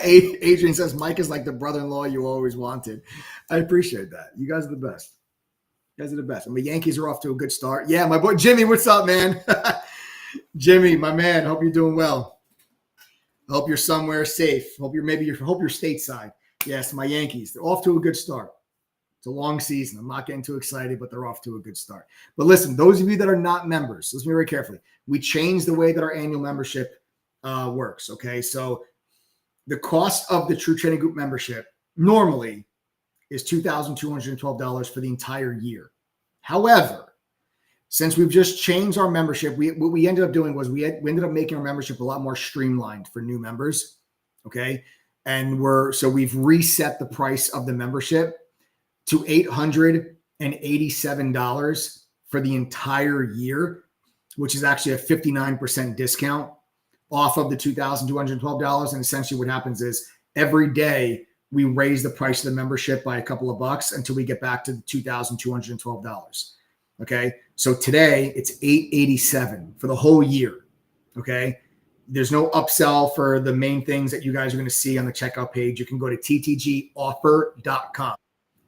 Adrian says, Mike is like the brother-in-law you always wanted. I appreciate that. You guys are the best. You guys are the best. And the Yankees are off to a good start. Yeah, my boy Jimmy, what's up, man? Jimmy, my man, hope you're doing well. I hope you're somewhere safe. Hope you're stateside. Yes, my Yankees. They're off to a good start. It's a long season. I'm not getting too excited, but they're off to a good start. But listen, those of you that are not members, listen very carefully. We changed the way that our annual membership works. Okay, so the cost of the True Trading Group membership normally is $2,212 for the entire year. However, since we've just changed our membership, what we ended up doing was we ended up making our membership a lot more streamlined for new members. Okay. And we've reset the price of the membership to $887 for the entire year, which is actually a 59% discount off of the $2,212. And essentially what happens is every day we raise the price of the membership by a couple of bucks until we get back to the $2,212. Okay. So today it's $887 for the whole year. Okay. There's no upsell for the main things that you guys are going to see on the checkout page. You can go to ttgoffer.com.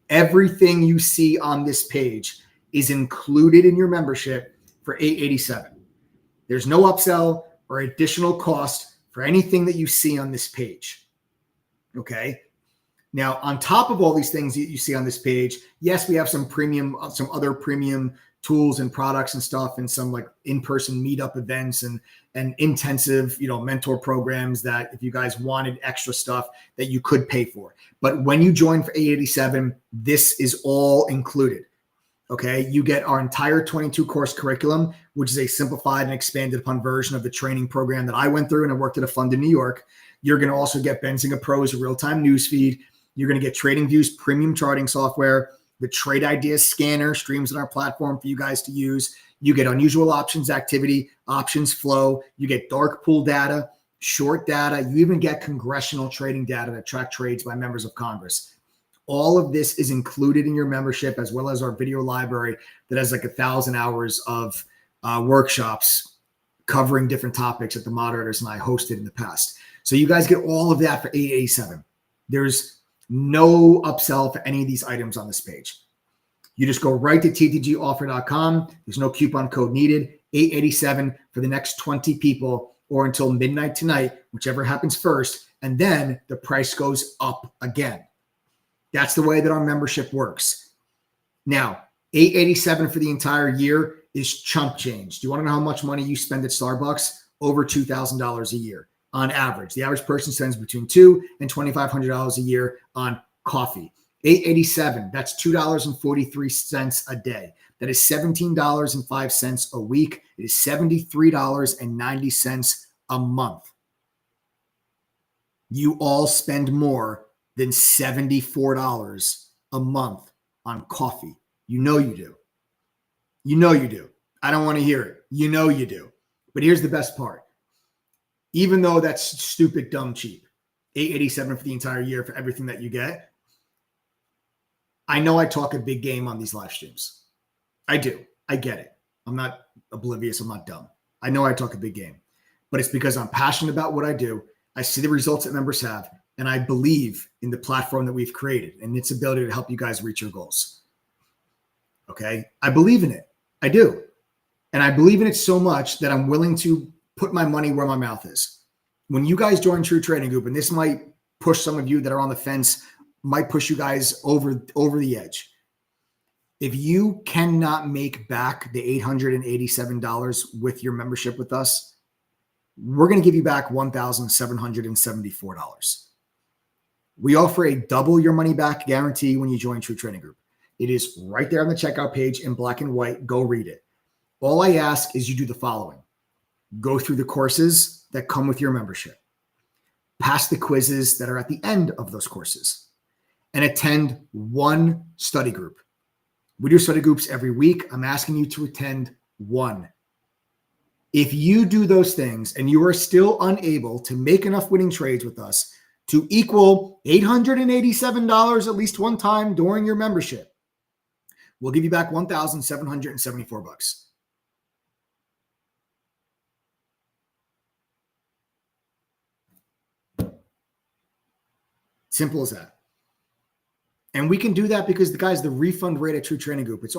Everything you see on this page is included in your membership for $887. There's no upsell or additional cost for anything that you see on this page. Okay. Now, on top of all these things that you see on this page, yes, we have some other premium tools and products and stuff, and some like in-person meetup events and intensive, mentor programs that if you guys wanted extra stuff that you could pay for. But when you join for $887, this is all included. Okay. You get our entire 22 course curriculum, which is a simplified and expanded upon version of the training program that I went through and I worked at a fund in New York. You're going to also get Benzinga Pro's real-time newsfeed. You're going to get TradingView's premium charting software, the Trade Ideas scanner streams on our platform for you guys to use. You get unusual options activity, options flow. You get dark pool data, short data. You even get congressional trading data that track trades by members of Congress. All of this is included in your membership, as well as our video library that has like 1,000 hours of workshops covering different topics that the moderators and I hosted in the past. So you guys get all of that for $887. There's no upsell for any of these items on this page. You just go right to ttgoffer.com. There's no coupon code needed. $887 for the next 20 people or until midnight tonight, whichever happens first. And then the price goes up again. That's the way that our membership works. Now, $887 for the entire year is chump change. Do you want to know how much money you spend at Starbucks? over $2,000 a year on average. The average person spends between $200 and $2,500 a year on coffee. 887, that's $2.43 a day. That is $17.05 a week. It is $73.90 a month. You all spend more than $74 a month on coffee. You know you do. You know you do. I don't want to hear it. You know you do. But here's the best part. Even though that's stupid, dumb, cheap, $887 for the entire year for everything that you get, I know I talk a big game on these live streams. I do. I get it. I'm not oblivious. I'm not dumb. I know I talk a big game, but it's because I'm passionate about what I do. I see the results that members have, and I believe in the platform that we've created and its ability to help you guys reach your goals. Okay? I believe in it. I do. And I believe in it so much that I'm willing to put my money where my mouth is. When you guys join True Trading Group, and this might push some of you that are on the fence, might push you guys over the edge. If you cannot make back the $887 with your membership with us, we're going to give you back $1,774. We offer a double your money back guarantee when you join True Trading Group. It is right there on the checkout page in black and white. Go read it. All I ask is you do the following. Go through the courses that come with your membership. Pass the quizzes that are at the end of those courses. And attend one study group. We do study groups every week. I'm asking you to attend one. If you do those things and you are still unable to make enough winning trades with us to equal $887 at least one time during your membership, we'll give you back $1,774. Simple as that. And we can do that because the refund rate at True Trading Group, it's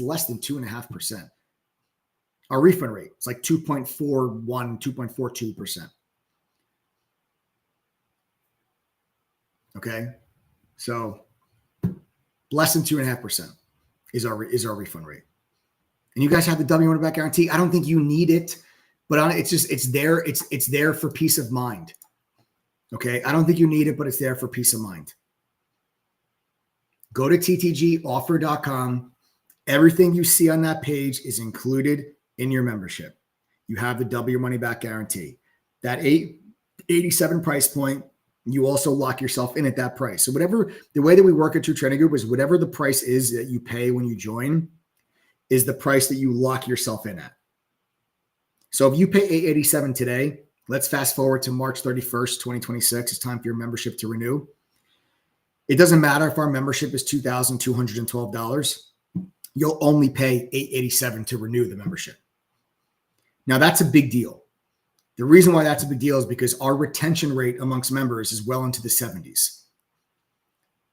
less than 2.5%. Our refund rate is like 2.41, 2.42%. Okay. So less than 2.5% is our refund rate. And you guys have the W money back guarantee. I don't think you need it, but it's there. It's there for peace of mind. Okay. I don't think you need it, but it's there for peace of mind. Go to ttgoffer.com. Everything you see on that page is included in your membership. You have the double your money back guarantee. That $887 price point, you also lock yourself in at that price. So the way that we work at True Trading Group is whatever the price is that you pay when you join is the price that you lock yourself in at. So if you pay $887 today, let's fast forward to March 31st, 2026. It's time for your membership to renew. It doesn't matter if our membership is $2,212. You'll only pay $887 to renew the membership. Now, that's a big deal. The reason why that's a big deal is because our retention rate amongst members is well into the 70s.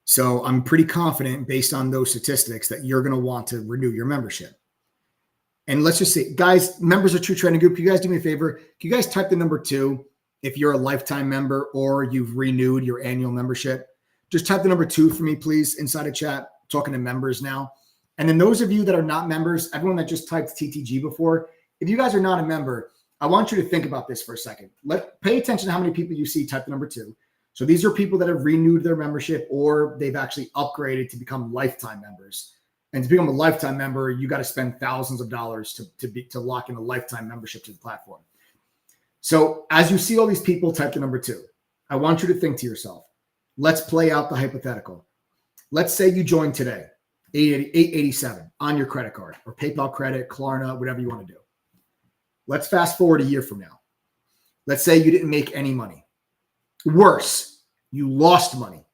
So I'm pretty confident based on those statistics that you're going to want to renew your membership. And let's just say, guys, members of True Trading Group, can you guys do me a favor? Can you guys type the number 2 if you're a lifetime member or you've renewed your annual membership? Just type the number 2 for me, please, inside a chat. Talking to members now. And then those of you that are not members, everyone that just typed TTG before, if you guys are not a member, I want you to think about this for a second. Pay attention to how many people you see type the number 2. So these are people that have renewed their membership or they've actually upgraded to become lifetime members. And to become a lifetime member, you got to spend thousands of dollars to lock in a lifetime membership to the platform. So as you see all these people type the number 2, I want you to think to yourself, let's play out the hypothetical. Let's say you join today, $887 on your credit card or PayPal credit, Klarna, whatever you want to do. Let's fast forward a year from now. Let's say you didn't make any money. Worse, you lost money.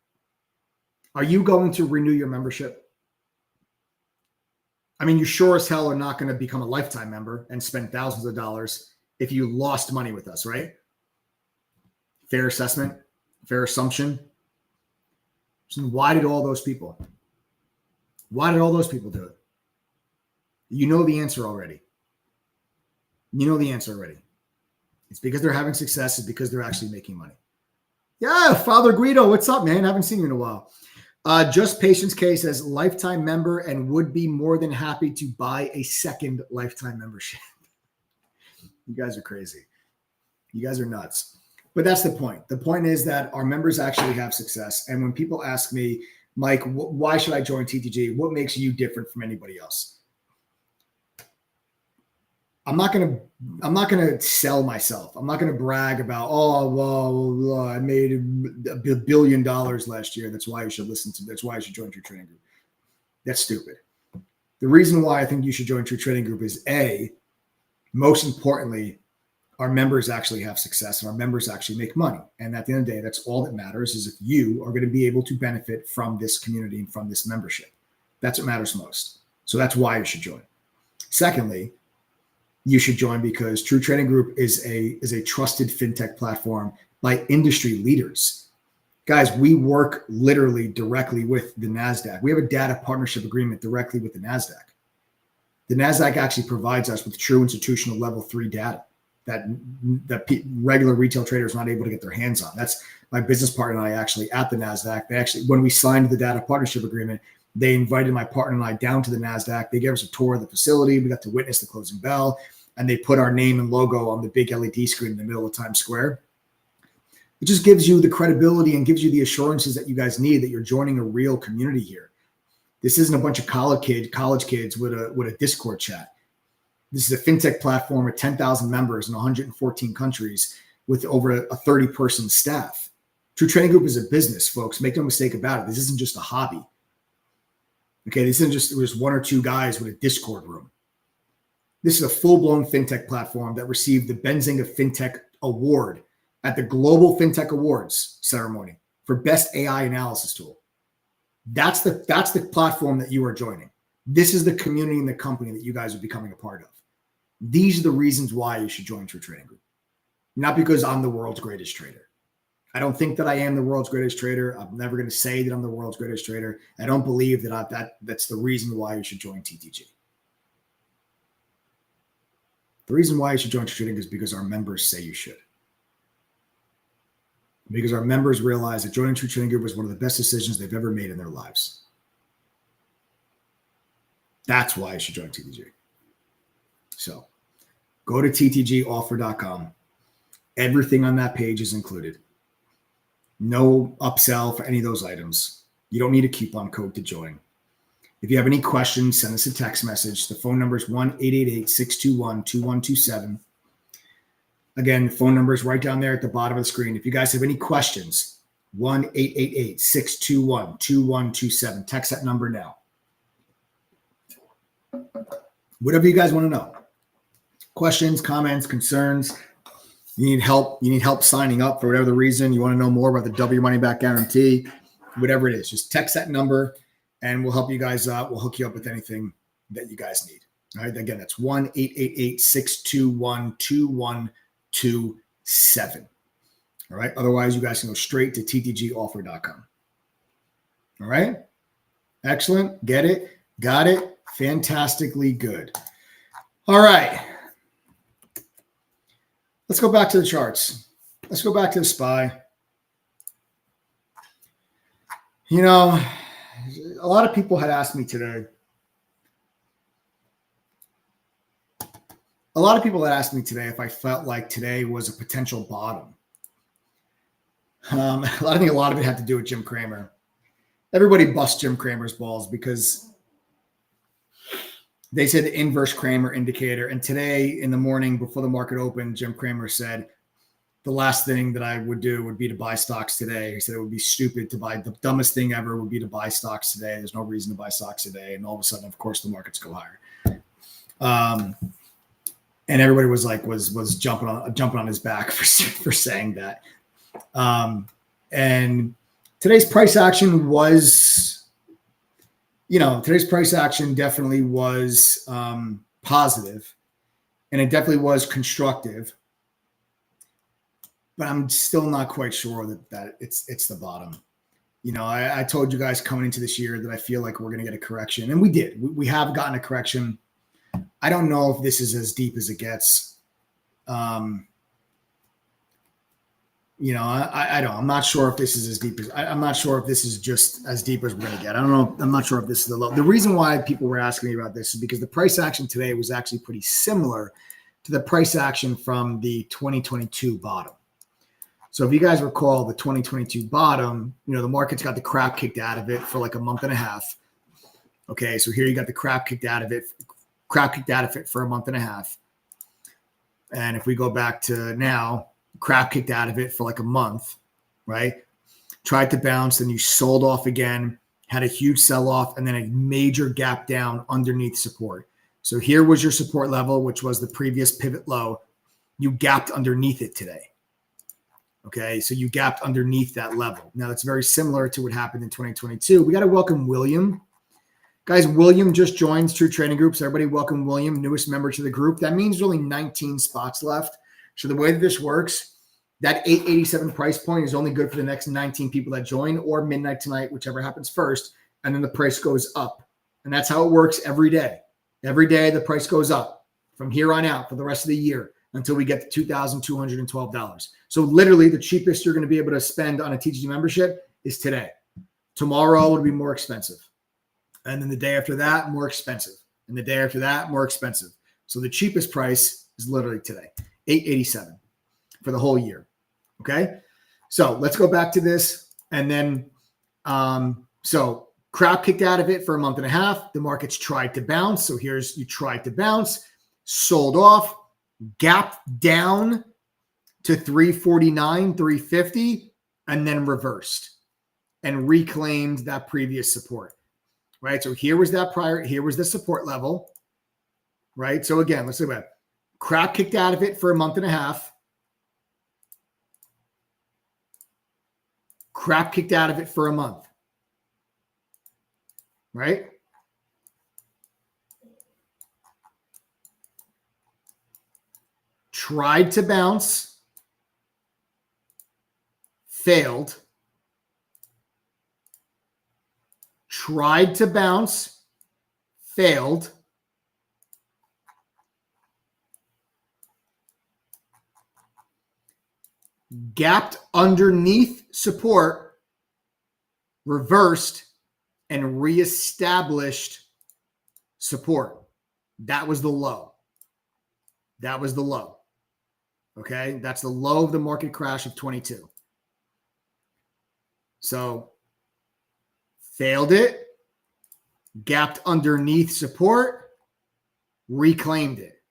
Are you going to renew your membership? I mean, you sure as hell are not going to become a lifetime member and spend thousands of dollars if you lost money with us, right? Fair assessment, fair assumption. So why did all those people do it? You know the answer already. It's because they're having success. It's because they're actually making money. Yeah, Father Guido, what's up, man? I haven't seen you in a while. Just Patience K says, lifetime member and would be more than happy to buy a second lifetime membership. You guys are crazy. You guys are nuts. But that's the point. The point is that our members actually have success. And when people ask me, Mike, why should I join TTG? What makes you different from anybody else? I'm not gonna sell myself. I'm not gonna brag about, oh, well, I made $1 billion last year. That's why you should that's why you should join True Trading Group. That's stupid. The reason why I think you should join True Trading Group is most importantly, our members actually have success and our members actually make money. And at the end of the day, that's all that matters, is if you are going to be able to benefit from this community and from this membership. That's what matters most. So that's why you should join. Secondly, you should join because True Trading Group is a trusted fintech platform by industry leaders. Guys, we work literally directly with the NASDAQ. We have a data partnership agreement directly with the NASDAQ. The NASDAQ actually provides us with true institutional level 3 data that regular retail traders are not able to get their hands on. That's my business partner and I actually at the NASDAQ. When we signed the data partnership agreement, they invited my partner and I down to the NASDAQ. They gave us a tour of the facility. We got to witness the closing bell, and they put our name and logo on the big LED screen in the middle of Times Square. It just gives you the credibility and gives you the assurances that you guys need that you're joining a real community here. This isn't a bunch of college kids with a Discord chat. This is a fintech platform with 10,000 members in 114 countries with over a 30-person staff. True Trading Group is a business, folks. Make no mistake about it. This isn't just a hobby. Okay, this isn't just one or two guys with a Discord room. This is a full-blown fintech platform that received the Benzinga Fintech Award at the Global Fintech Awards ceremony for Best AI Analysis Tool. That's the platform that you are joining. This is the community and the company that you guys are becoming a part of. These are the reasons why you should join True Trading Group. Not because I'm the world's greatest trader. I don't think that I am the world's greatest trader. I'm never going to say that I'm the world's greatest trader. I don't believe that's the reason why you should join TTG. The reason why you should join True Trading is because our members say you should. Because our members realize that joining True Trading Group was one of the best decisions they've ever made in their lives. That's why you should join TTG. So go to ttgoffer.com. Everything on that page is included. No upsell for any of those items. You don't need a coupon code to join. If you have any questions, send us a text message. The phone number is 1-888-621-2127. Again, the phone number is right down there at the bottom of the screen. If you guys have any questions, 1-888-621-2127. Text that number now. Whatever you guys want to know. Questions, comments, concerns. You need help. You need help signing up for whatever the reason. You want to know more about the W Money Back Guarantee, whatever it is. Just text that number and we'll help you guys out. We'll hook you up with anything that you guys need. All right. Again, that's 1-888-621-2127. All right. Otherwise, you guys can go straight to ttgoffer.com. All right. Excellent. Get it. Got it. Fantastically good. All right. Let's go back to the charts. Let's go back to the SPY. You know, a lot of people had asked me today. If I felt like today was a potential bottom. I think a lot of it had to do with Jim Cramer. Everybody busts Jim Cramer's balls because they said the inverse Cramer indicator. And today in the morning before the market opened, Jim Cramer said the last thing that I would do would be to buy stocks today. He said it would be stupid to buy. The dumbest thing ever would be to buy stocks today. There's no reason to buy stocks today. And all of a sudden, of course, the markets go higher. And everybody was like, was jumping on his back for saying that. And today's price action was, today's price action definitely was positive, and it definitely was constructive. But I'm still not quite sure that it's the bottom. I told you guys coming into this year that I feel like we're going to get a correction, and we did. We have gotten a correction. I don't know if this is as deep as it gets. I don't. I'm not sure if this is as deep as. I'm not sure if this is just as deep as we're going to get. I don't know. I'm not sure if this is the low. The reason why people were asking me about this is because the price action today was actually pretty similar to the price action from the 2022 bottom. So if you guys recall the 2022 bottom, the market's got the crap kicked out of it for like a month and a half. Okay, so here you got the crap kicked out of it for a month and a half. And if we go back to now, crap kicked out of it for like a month, right? Tried to bounce, then you sold off again, had a huge sell-off, and then a major gap down underneath support. So here was your support level, which was the previous pivot low. You gapped underneath it today. Okay, so you gapped underneath that level. Now, that's very similar to what happened in 2022. We got to welcome William. Guys, William just joins True Trading Groups. Everybody welcome William, newest member to the group. That means there's only 19 spots left. So the way that this works, that 887 price point is only good for the next 19 people that join, or midnight tonight, whichever happens first, and then the price goes up. And that's how it works every day. Every day the price goes up from here on out for the rest of the year until we get to $2,212. So literally the cheapest you're going to be able to spend on a TGG membership is today. Tomorrow will be more expensive. And then the day after that, more expensive. And the day after that, more expensive. So the cheapest price is literally today, $887 for the whole year. Okay. So let's go back to this. And then, so crap kicked out of it for a month and a half. The markets tried to bounce. So here's, you tried to bounce, sold off, gapped down to 349, 350, and then reversed and reclaimed that previous support, right? So here was the support level, right? So again, let's look at it. Crap kicked out of it for a month and a half. Crap kicked out of it for a month, right? Tried to bounce, failed. Tried to bounce, failed. Gapped underneath support, reversed, and reestablished support. That was the low. That was the low. Okay, that's the low of the market crash of 22. So failed it, gapped underneath support, reclaimed it.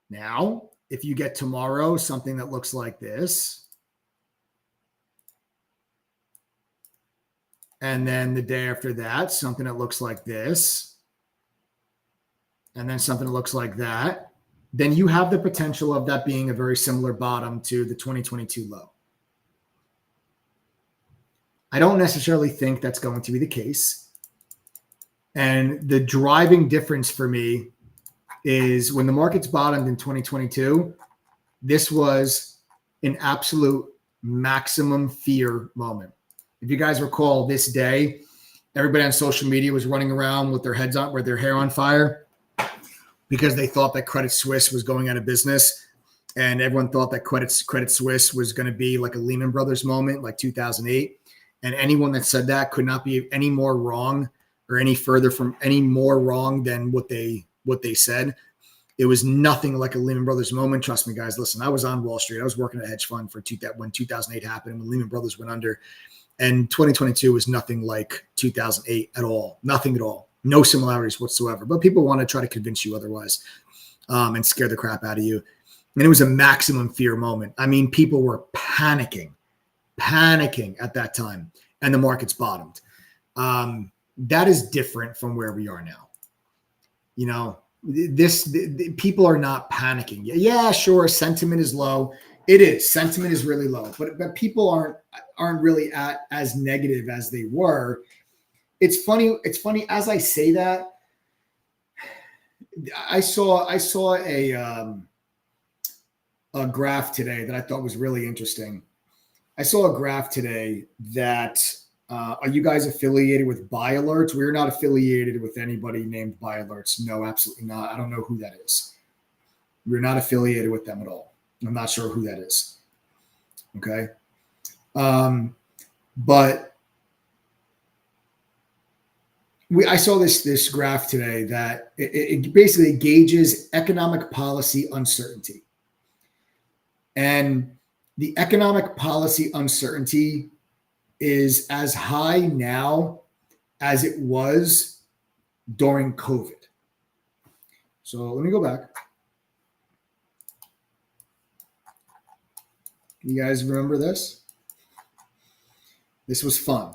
Now, if you get tomorrow something that looks like this, and then the day after that, something that looks like this, and then something that looks like that, then you have the potential of that being a very similar bottom to the 2022 low. I don't necessarily think that's going to be the case. And the driving difference for me is when the markets bottomed in 2022, this was an absolute maximum fear moment. If you guys recall this day, everybody on social media was running around with their heads on, with their hair on fire, because they thought that Credit Suisse was going out of business. And everyone thought that Credit Suisse was going to be like a Lehman Brothers moment, like 2008. And anyone that said that could not be any more wrong or any more wrong than what they said. It was nothing like a Lehman Brothers moment. Trust me, guys. Listen, I was on Wall Street. I was working at a hedge fund when 2008 happened and when Lehman Brothers went under. And 2022 was nothing like 2008 at all. Nothing at all. No similarities whatsoever. But people want to try to convince you otherwise and scare the crap out of you. And it was a maximum fear moment. I mean, people were panicking at that time. And the markets bottomed. That is different from where we are now. You know, people are not panicking. Yeah, sure. Sentiment is low. It is. Sentiment is really low, but people aren't really as negative as they were. It's funny. As I say that, I saw a graph today that I thought was really interesting. I saw a graph today that are you guys affiliated with Buy Alerts? We're not affiliated with anybody named Buy Alerts. No, absolutely not. I don't know who that is. We're not affiliated with them at all. I'm not sure who that is. Okay. But I saw this graph today that it basically gauges economic policy uncertainty. And the economic policy uncertainty is as high now as it was during COVID. So let me go back. You guys remember this? This was fun.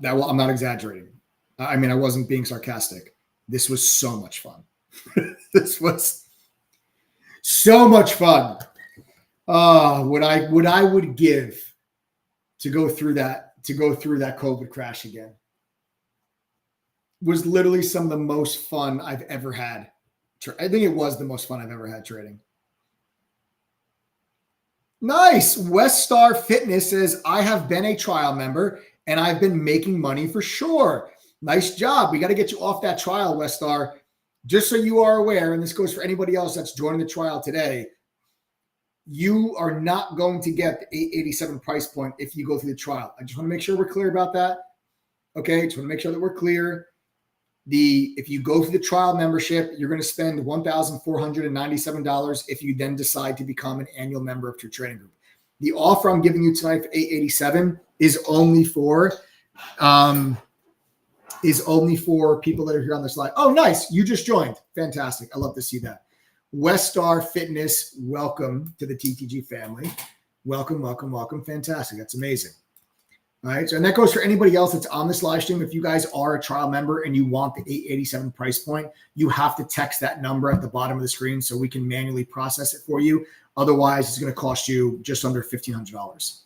I'm not exaggerating. I mean, I wasn't being sarcastic. This was so much fun. This was so much fun. What I would give to go through that COVID crash again was literally some of the most fun I've ever had. I think it was the most fun I've ever had trading. Nice. Weststar Fitness says, I have been a trial member and I've been making money for sure. Nice job. We got to get you off that trial, Weststar. Just so you are aware, and this goes for anybody else that's joining the trial today, you are not going to get the 887 price point if you go through the trial. I just want to make sure we're clear about that. Okay, just want to make sure that we're clear. If you go through the trial membership, you're going to spend $1,497 if you then decide to become an annual member of True Trading Group. The offer I'm giving you tonight for 887 is only for people that are here on this live. Oh, nice. You just joined. Fantastic. I love to see that. Weststar Fitness, welcome to the TTG family. Welcome, welcome, welcome. Fantastic. That's amazing. All right. So, and that goes for anybody else that's on this live stream. If you guys are a trial member and you want the 887 price point, you have to text that number at the bottom of the screen so we can manually process it for you. Otherwise, it's going to cost you just under $1,500.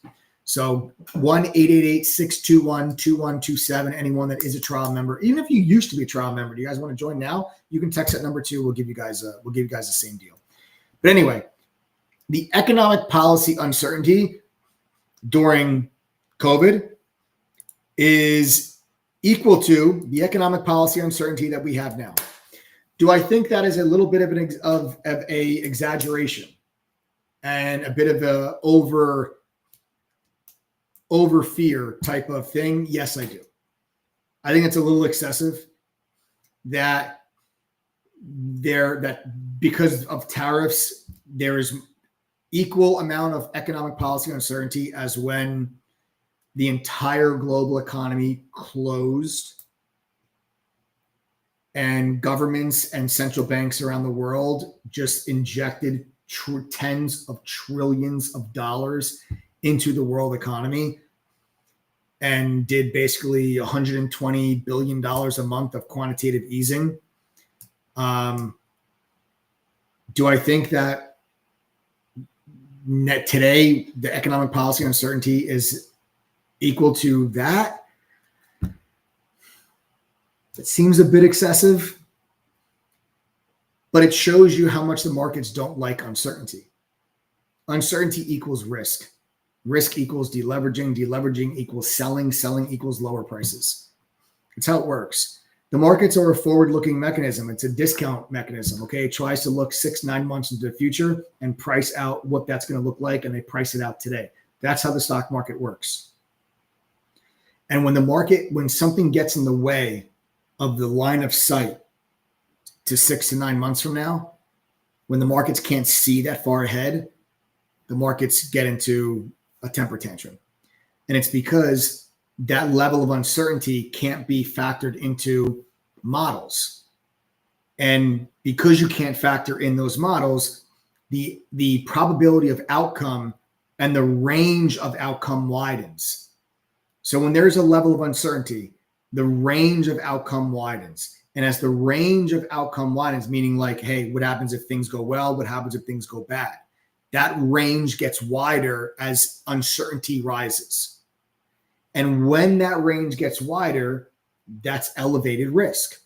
So 1-888-621-2127, anyone that is a trial member, even if you used to be a trial member, do you guys want to join now? You can text that number too. We'll give you guys the same deal. But anyway, the economic policy uncertainty during COVID is equal to the economic policy uncertainty that we have now. Do I think that is a little bit of an exaggeration and a bit of a over fear type of thing? Yes, I do. I think it's a little excessive that because of tariffs, there is equal amount of economic policy uncertainty as when the entire global economy closed and governments and central banks around the world just injected tens of trillions of dollars into the world economy and did basically $120 billion a month of quantitative easing. Do I think that today the economic policy uncertainty is equal to that? It seems a bit excessive, but it shows you how much the markets don't like uncertainty. Uncertainty equals risk. Risk equals deleveraging. Deleveraging equals selling. Selling equals lower prices. It's how it works. The markets are a forward-looking mechanism. It's a discount mechanism, okay? It tries to look 6-9 months into the future and price out what that's going to look like, and they price it out today. That's how the stock market works. And when something gets in the way of the line of sight to 6 to 9 months from now, when the markets can't see that far ahead, the markets get into a temper tantrum. And it's because that level of uncertainty can't be factored into models. And because you can't factor in those models, the probability of outcome and the range of outcome widens. So when there's a level of uncertainty, the range of outcome widens. And as the range of outcome widens, meaning like, hey, what happens if things go well? What happens if things go bad? That range gets wider as uncertainty rises. And when that range gets wider, that's elevated risk.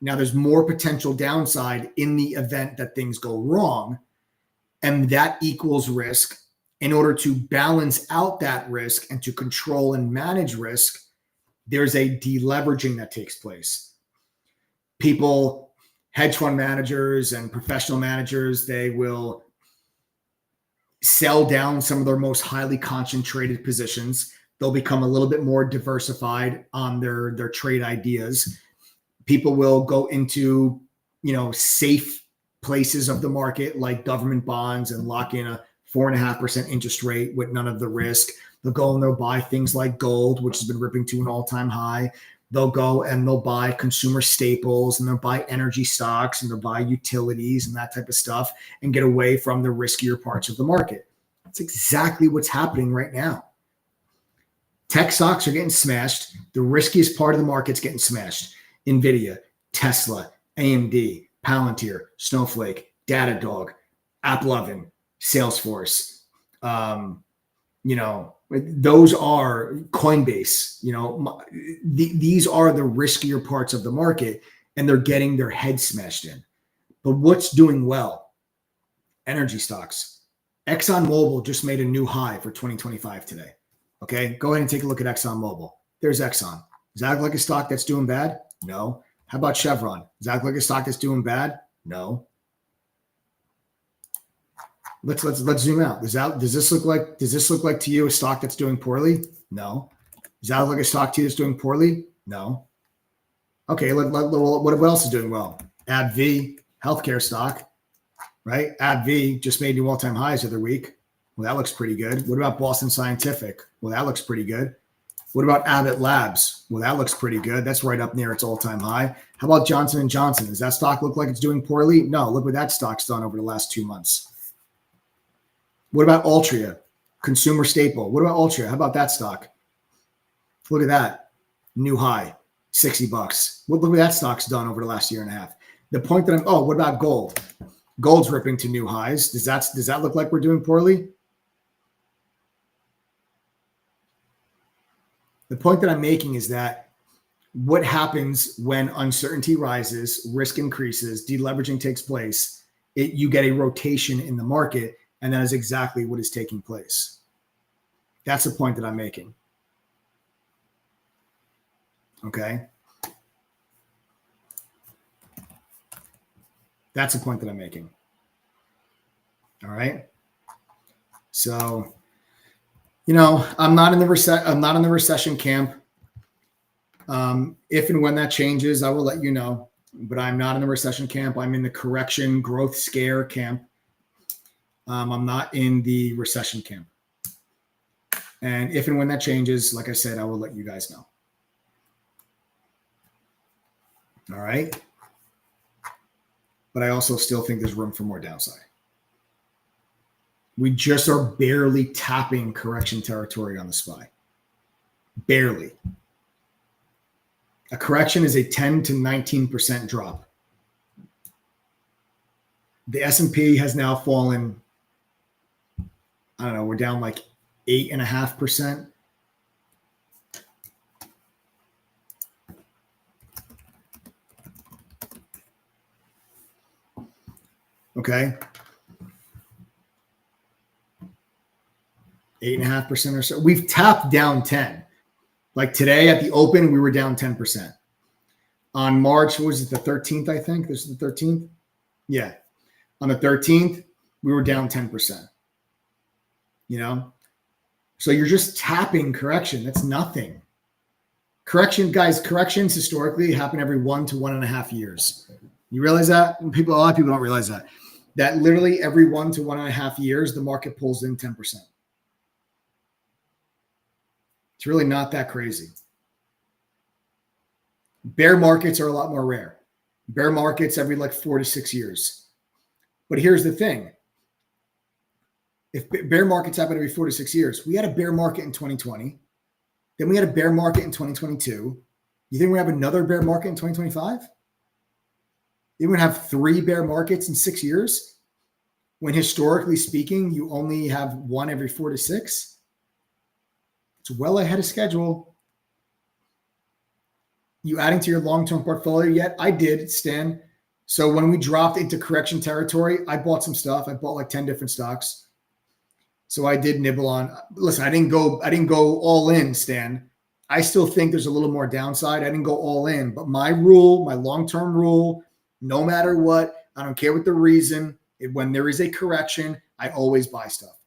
Now, there's more potential downside in the event that things go wrong, and that equals risk. In order to balance out that risk and to control and manage risk, there's a deleveraging that takes place. People, hedge fund managers and professional managers, they will sell down some of their most highly concentrated positions. They'll become a little bit more diversified on their trade ideas. People will go into, safe places of the market like government bonds and lock in a 4.5% interest rate with none of the risk. They'll go and they'll buy things like gold, which has been ripping to an all-time high. They'll go and they'll buy consumer staples and they'll buy energy stocks and they'll buy utilities and that type of stuff and get away from the riskier parts of the market. That's exactly what's happening right now. Tech stocks are getting smashed. The riskiest part of the market's getting smashed. NVIDIA, Tesla, AMD, Palantir, Snowflake, Datadog, AppLovin, Salesforce. Those are Coinbase. These are the riskier parts of the market, and they're getting their heads smashed in. But what's doing well? Energy stocks. ExxonMobil just made a new high for 2025 today. Okay, go ahead and take a look at ExxonMobil. There's Exxon. Does that look like a stock that's doing bad? No. How about Chevron? Does that look like a stock that's doing bad? No. Let's zoom out. Does this look like to you a stock that's doing poorly? No. Does that look like a stock to you that's doing poorly? No. Okay, what else is doing well? AbbVie, healthcare stock, right? AbbVie just made new all-time highs the other week. Well, that looks pretty good. What about Boston Scientific? Well, that looks pretty good. What about Abbott Labs? Well, that looks pretty good. That's right up near its all-time high. How about Johnson & Johnson? Does that stock look like it's doing poorly? No. Look what that stock's done over the last 2 months. What about Altria? Consumer staple. What about Altria? How about that stock? Look at that. New high, $60. Look what that stock's done over the last year and a half. The point that what about gold? Gold's ripping to new highs. Does that look like we're doing poorly? The point that I'm making is that what happens when uncertainty rises, risk increases, deleveraging takes place, you get a rotation in the market, and that is exactly what is taking place. That's the point that I'm making. Okay? That's the point that I'm making. All right? So, I'm not in the recession camp. If and when that changes, I will let you know. But I'm not in the recession camp. I'm in the correction growth scare camp. I'm not in the recession camp. And if and when that changes, like I said, I will let you guys know. All right. But I also still think there's room for more downside. We just are barely tapping correction territory on the SPY. Barely. A correction is a 10 to 19% drop. The S&P has now fallen, I don't know, we're down like 8.5%. Okay. 8.5% or so. We've tapped down 10. Like today at the open, we were down 10%. On March, what was it, the 13th, I think? This is the 13th? Yeah. On the 13th, we were down 10%. So you're just tapping correction. That's nothing. Corrections historically happen every 1 to 1.5 years. You realize that? A lot of people don't realize that. That literally every 1 to 1.5 years, the market pulls in 10%. It's really not that crazy. Bear markets are a lot more rare. Bear markets every like 4 to 6 years. But here's the thing. If bear markets happen every 4 to 6 years, we had a bear market in 2020. Then we had a bear market in 2022. You think we have another bear market in 2025? You're going to have 3 bear markets in 6 years? When historically speaking, you only have one every 4 to 6? It's well ahead of schedule. You adding to your long-term portfolio yet? I did, Stan. So when we dropped into correction territory, I bought some stuff. I bought like 10 different stocks. So I did nibble on. Listen, I didn't go all in, Stan. I still think there's a little more downside. I didn't go all in, but my rule, my long-term rule, no matter what, I don't care what the reason, when there is a correction, I always buy stuff.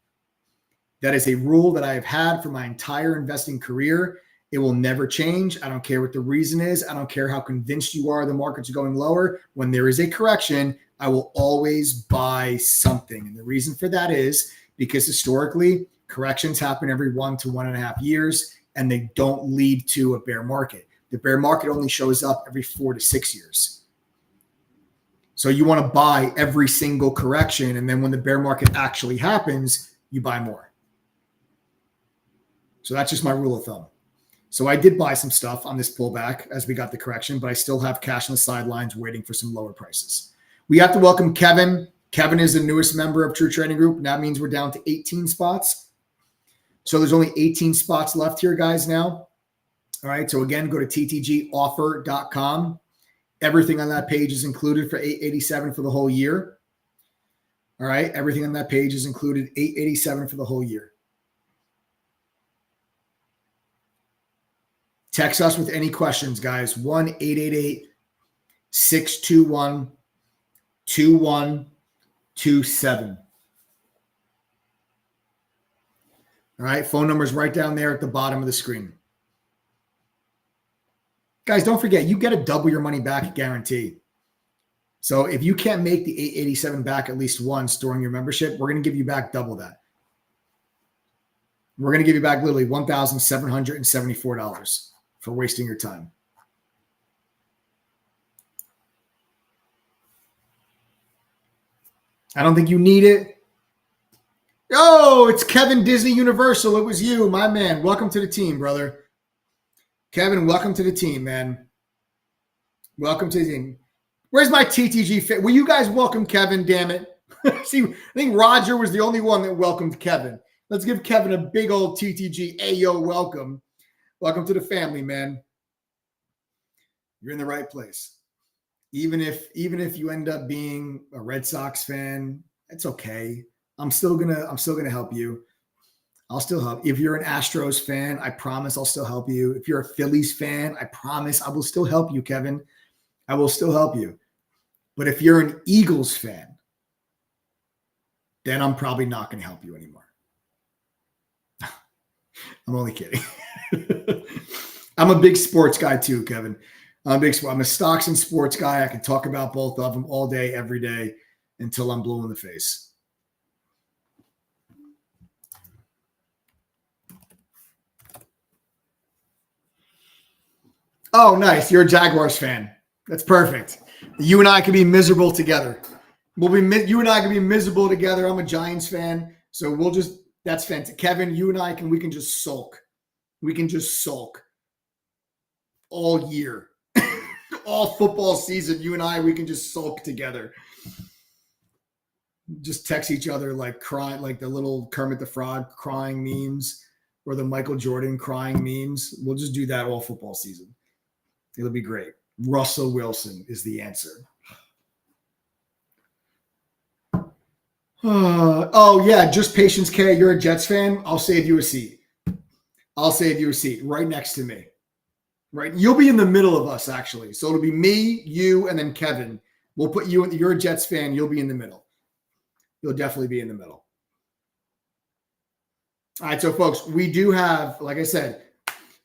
That is a rule that I have had for my entire investing career. It will never change. I don't care what the reason is. I don't care how convinced you are the markets are going lower. When there is a correction, I will always buy something. And the reason for that is because historically, corrections happen every 1 to 1.5 years, and they don't lead to a bear market. The bear market only shows up every 4 to 6 years. So you want to buy every single correction, and then when the bear market actually happens, you buy more. So that's just my rule of thumb. So I did buy some stuff on this pullback as we got the correction, but I still have cash on the sidelines waiting for some lower prices. We have to welcome Kevin. Kevin is the newest member of True Trading Group, and that means we're down to 18 spots. So there's only 18 spots left here, guys, now. All right, so again, go to ttgoffer.com. Everything on that page is included for $887 for the whole year. All right, everything on that page is included $887 for the whole year. Text us with any questions, guys. 1-888-621-2127. All right, phone number is right down there at the bottom of the screen. Guys, don't forget, you get a double your money back guarantee. So if you can't make the $887 back at least once during your membership, we're going to give you back double that. We're going to give you back literally $1,774 for wasting your time. I don't think you need it. Oh, it's Kevin Disney Universal. It was you, my man. Welcome to the team, brother. Kevin, welcome to the team, man. Welcome to the team. Where's my TTG fit? Will you guys welcome Kevin, damn it? See, I think Roger was the only one that welcomed Kevin. Let's give Kevin a big old TTG Ayo welcome. Welcome to the family, man. You're in the right place. Even if you end up being a Red Sox fan, it's okay. I'm still gonna help you. I'll still help. If you're an Astros fan, I promise I'll still help you. If you're a Phillies fan, I promise I will still help you, Kevin. I will still help you. But if you're an Eagles fan, then I'm probably not going to help you anymore. I'm only kidding. I'm a big sports guy too, Kevin. I'm a stocks and sports guy. I can talk about both of them all day, every day until I'm blue in the face. Oh, nice. You're a Jaguars fan. That's perfect. You and I can be miserable together. You and I can be miserable together. I'm a Giants fan. So that's fantastic. Kevin, you and I we can just sulk. We can just sulk all year. All football season, you and we can just sulk together. Just text each other like crying, like the little Kermit the Frog crying memes or the Michael Jordan crying memes. We'll just do that all football season. It'll be great. Russell Wilson is the answer. Oh, yeah. Just Patience K. You're a Jets fan. I'll save you a seat. Right next to me. Right. You'll be in the middle of us, actually. So it'll be me, you, and then Kevin. We'll put you in. You're a Jets fan. You'll be in the middle. You'll definitely be in the middle. All right. So, folks, we do have, like I said,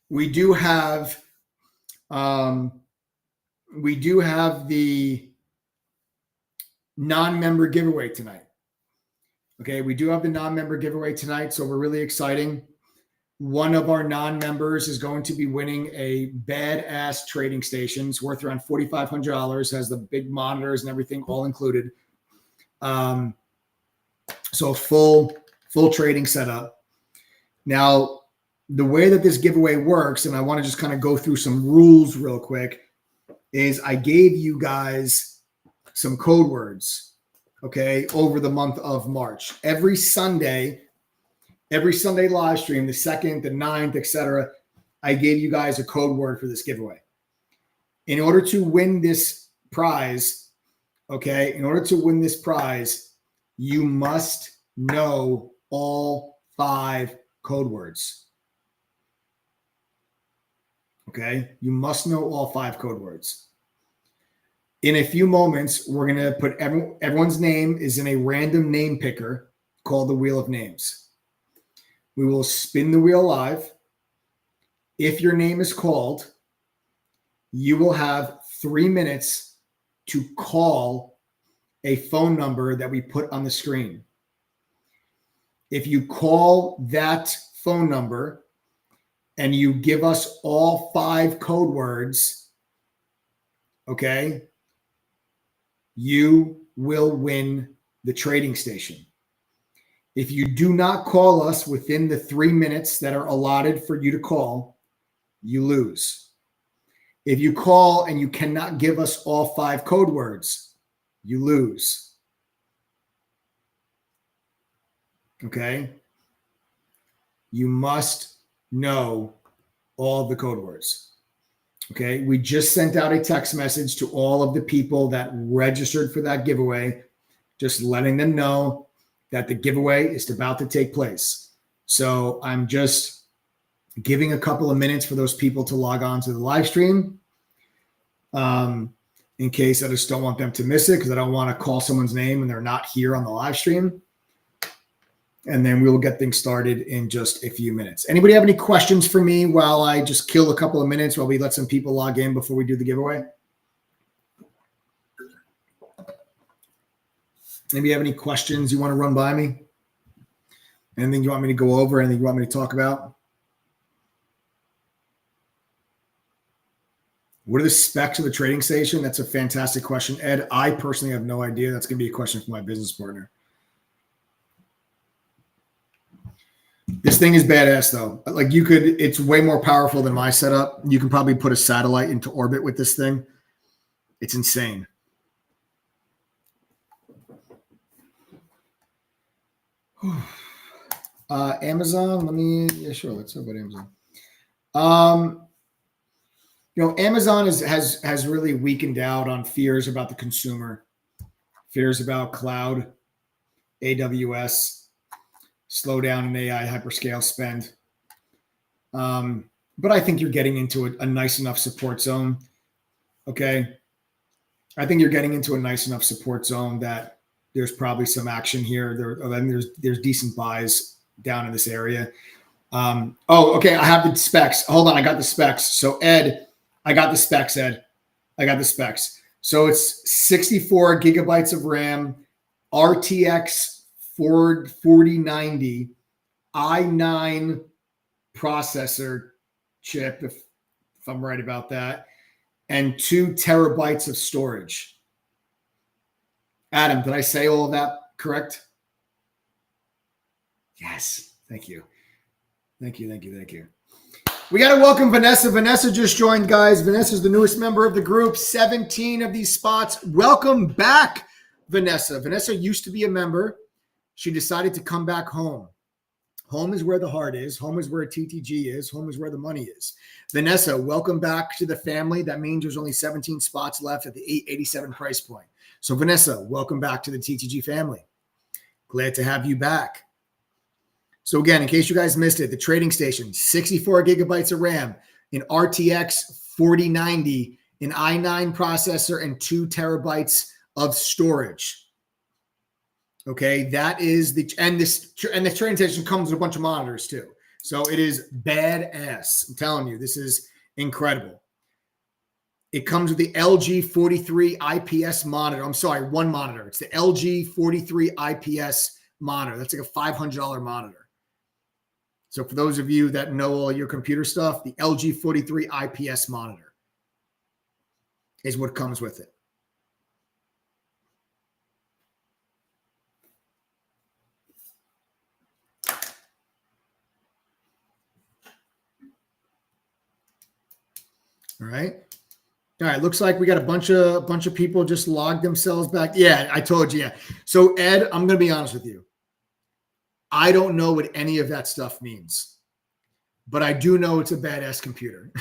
we do have the non-member giveaway tonight. Okay, we do have the non-member giveaway tonight, so we're really exciting. One of our non-members is going to be winning a badass trading station. It's worth around $4,500, has the big monitors and everything all included. So full trading setup. Now, the way that this giveaway works, and I want to just kind of go through some rules real quick, is I gave you guys some code words, okay, over the month of March. Every Sunday live stream, the 2nd, the 9th, etc., I gave you guys a code word for this giveaway. In order to win this prize, you must know all 5 code words. Okay, you must know all 5 code words. In a few moments, we're going to put everyone's name is in a random name picker called the Wheel of Names. We will spin the wheel live. If your name is called, you will have 3 minutes to call a phone number that we put on the screen. If you call that phone number and you give us all 5 code words, okay, you will win the trading station. If you do not call us within the 3 minutes that are allotted for you to call, you lose. If you call and you cannot give us all 5 code words, you lose. Okay? You must know all the code words. Okay? We just sent out a text message to all of the people that registered for that giveaway, just letting them know that the giveaway is about to take place. So I'm just giving a couple of minutes for those people to log on to the live stream, in case I just don't want them to miss it, because I don't want to call someone's name and they're not here on the live stream. And then we will get things started in just a few minutes. Anybody have any questions for me while I just kill a couple of minutes while we let some people log in before we do the giveaway? Maybe you have any questions you want to run by me? Anything you want me to go over? Anything you want me to talk about? What are the specs of the trading station? That's a fantastic question, Ed. I personally have no idea. That's going to be a question for my business partner. This thing is badass, though. Like, you could, it's way more powerful than my setup. You can probably put a satellite into orbit with this thing. It's insane. Amazon, yeah, sure. Let's talk about Amazon. Amazon has really weakened out on fears about the consumer, fears about cloud, AWS, slowdown in AI hyperscale spend. But I think you're getting into a nice enough support zone. Okay. I think you're getting into a nice enough support zone that there's probably some action here. There's decent buys down in this area. Okay. I have the specs. Hold on. I got the specs. So Ed, I got the specs, Ed. I got the specs. So it's 64 gigabytes of RAM, RTX 4090, i9 processor chip, if I'm right about that, and 2 terabytes of storage. Adam, did I say all of that correct? Yes. Thank you. Thank you. We got to welcome Vanessa. Vanessa just joined, guys. Vanessa's the newest member of the group. 17 of these spots. Welcome back, Vanessa. Vanessa used to be a member. She decided to come back home. Home is where the heart is. Home is where TTG is. Home is where the money is. Vanessa, welcome back to the family. That means there's only 17 spots left at the $887 price point. So Vanessa, welcome back to the TTG family. Glad to have you back. So again, in case you guys missed it, the trading station, 64 gigabytes of RAM, an RTX 4090, an i9 processor, and 2 terabytes of storage. Okay, that is the trading station comes with a bunch of monitors too. So it is badass. I'm telling you, this is incredible. It comes with the LG 43 IPS monitor. I'm sorry, one monitor. It's the LG 43 IPS monitor. That's like a $500 monitor. So for those of you that know all your computer stuff, the LG 43 IPS monitor is what comes with it. All right. All right. Looks like we got a bunch of people just logged themselves back. Yeah, I told you. Yeah. So Ed, I'm going to be honest with you. I don't know what any of that stuff means, but I do know it's a badass computer.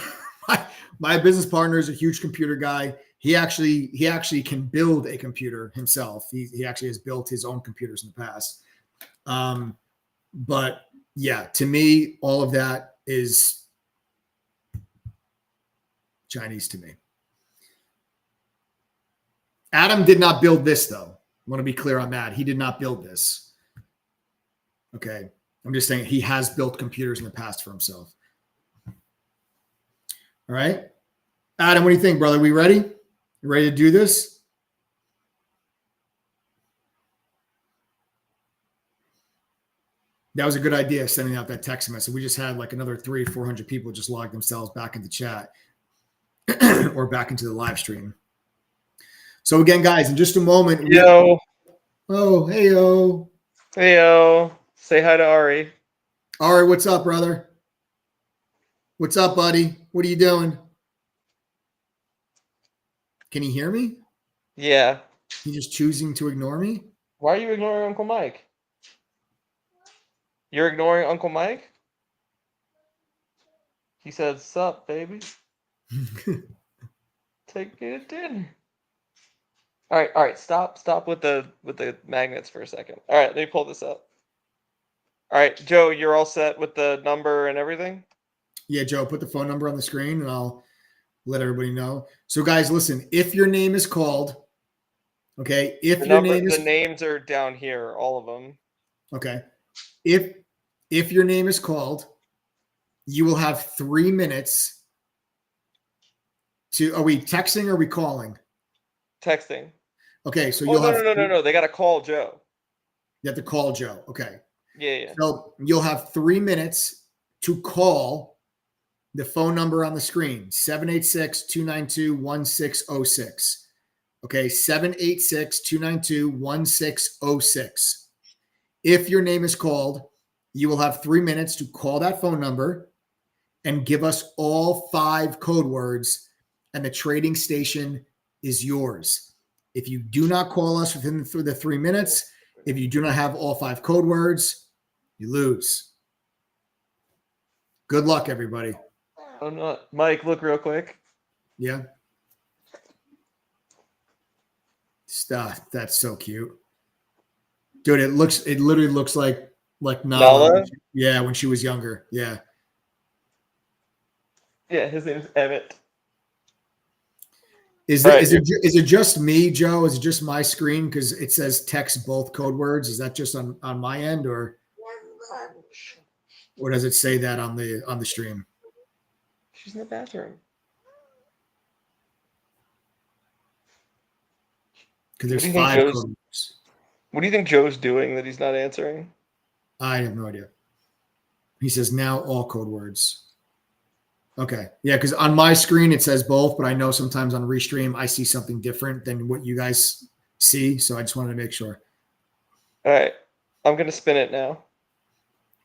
My business partner is a huge computer guy. He actually can build a computer himself. He actually has built his own computers in the past. But yeah, to me, all of that is Chinese to me. Adam did not build this, though. I want to be clear on that. He did not build this. Okay. I'm just saying he has built computers in the past for himself. All right. Adam, what do you think, brother? We ready? You ready to do this? That was a good idea, sending out that text message. We just had like another 300 or 400 people just log themselves back into chat or back into the live stream. So again, guys, in just a moment. Yo. Oh, hey, yo. Hey, yo. Say hi to Ari. Ari, what's up, brother? What's up, buddy? What are you doing? Can he hear me? Yeah. He's just choosing to ignore me? Why are you ignoring Uncle Mike? You're ignoring Uncle Mike? He said, sup, baby? Take me to dinner. All right. Stop with the magnets for a second. All right, let me pull this up. All right, Joe, you're all set with the number and everything? Yeah, Joe, put the phone number on the screen and I'll let everybody know. So, guys, listen, if your name is called, okay, The names are down here, all of them. Okay. If your name is called, you will have 3 minutes to, are we texting or are we calling? Texting. Okay, so Oh, no. They got to call Joe. You have to call Joe. Okay. Yeah. So you'll have 3 minutes to call the phone number on the screen, 786-292-1606. Okay, 786-292-1606. If your name is called, you will have 3 minutes to call that phone number and give us all 5 code words, and the trading station is yours. If you do not call us within the 3 minutes, if you do not have all 5 code words, you lose. Good luck, everybody. Oh, no. Mike, look real quick. Yeah. Stuff. That's so cute. Dude, it literally looks like Nala. Yeah, when she was younger. Yeah. Yeah, his name's Emmett. Is it just me, Joe? Is it just my screen? Because it says text both code words. Is that just on my end, or does it say that on the stream? She's in the bathroom. Because there's 5 code words. What do you think Joe's doing that he's not answering? I have no idea. He says now all code words. Okay. Yeah, because on my screen it says both, but I know sometimes on Restream I see something different than what you guys see. So I just wanted to make sure. All right. I'm going to spin it now.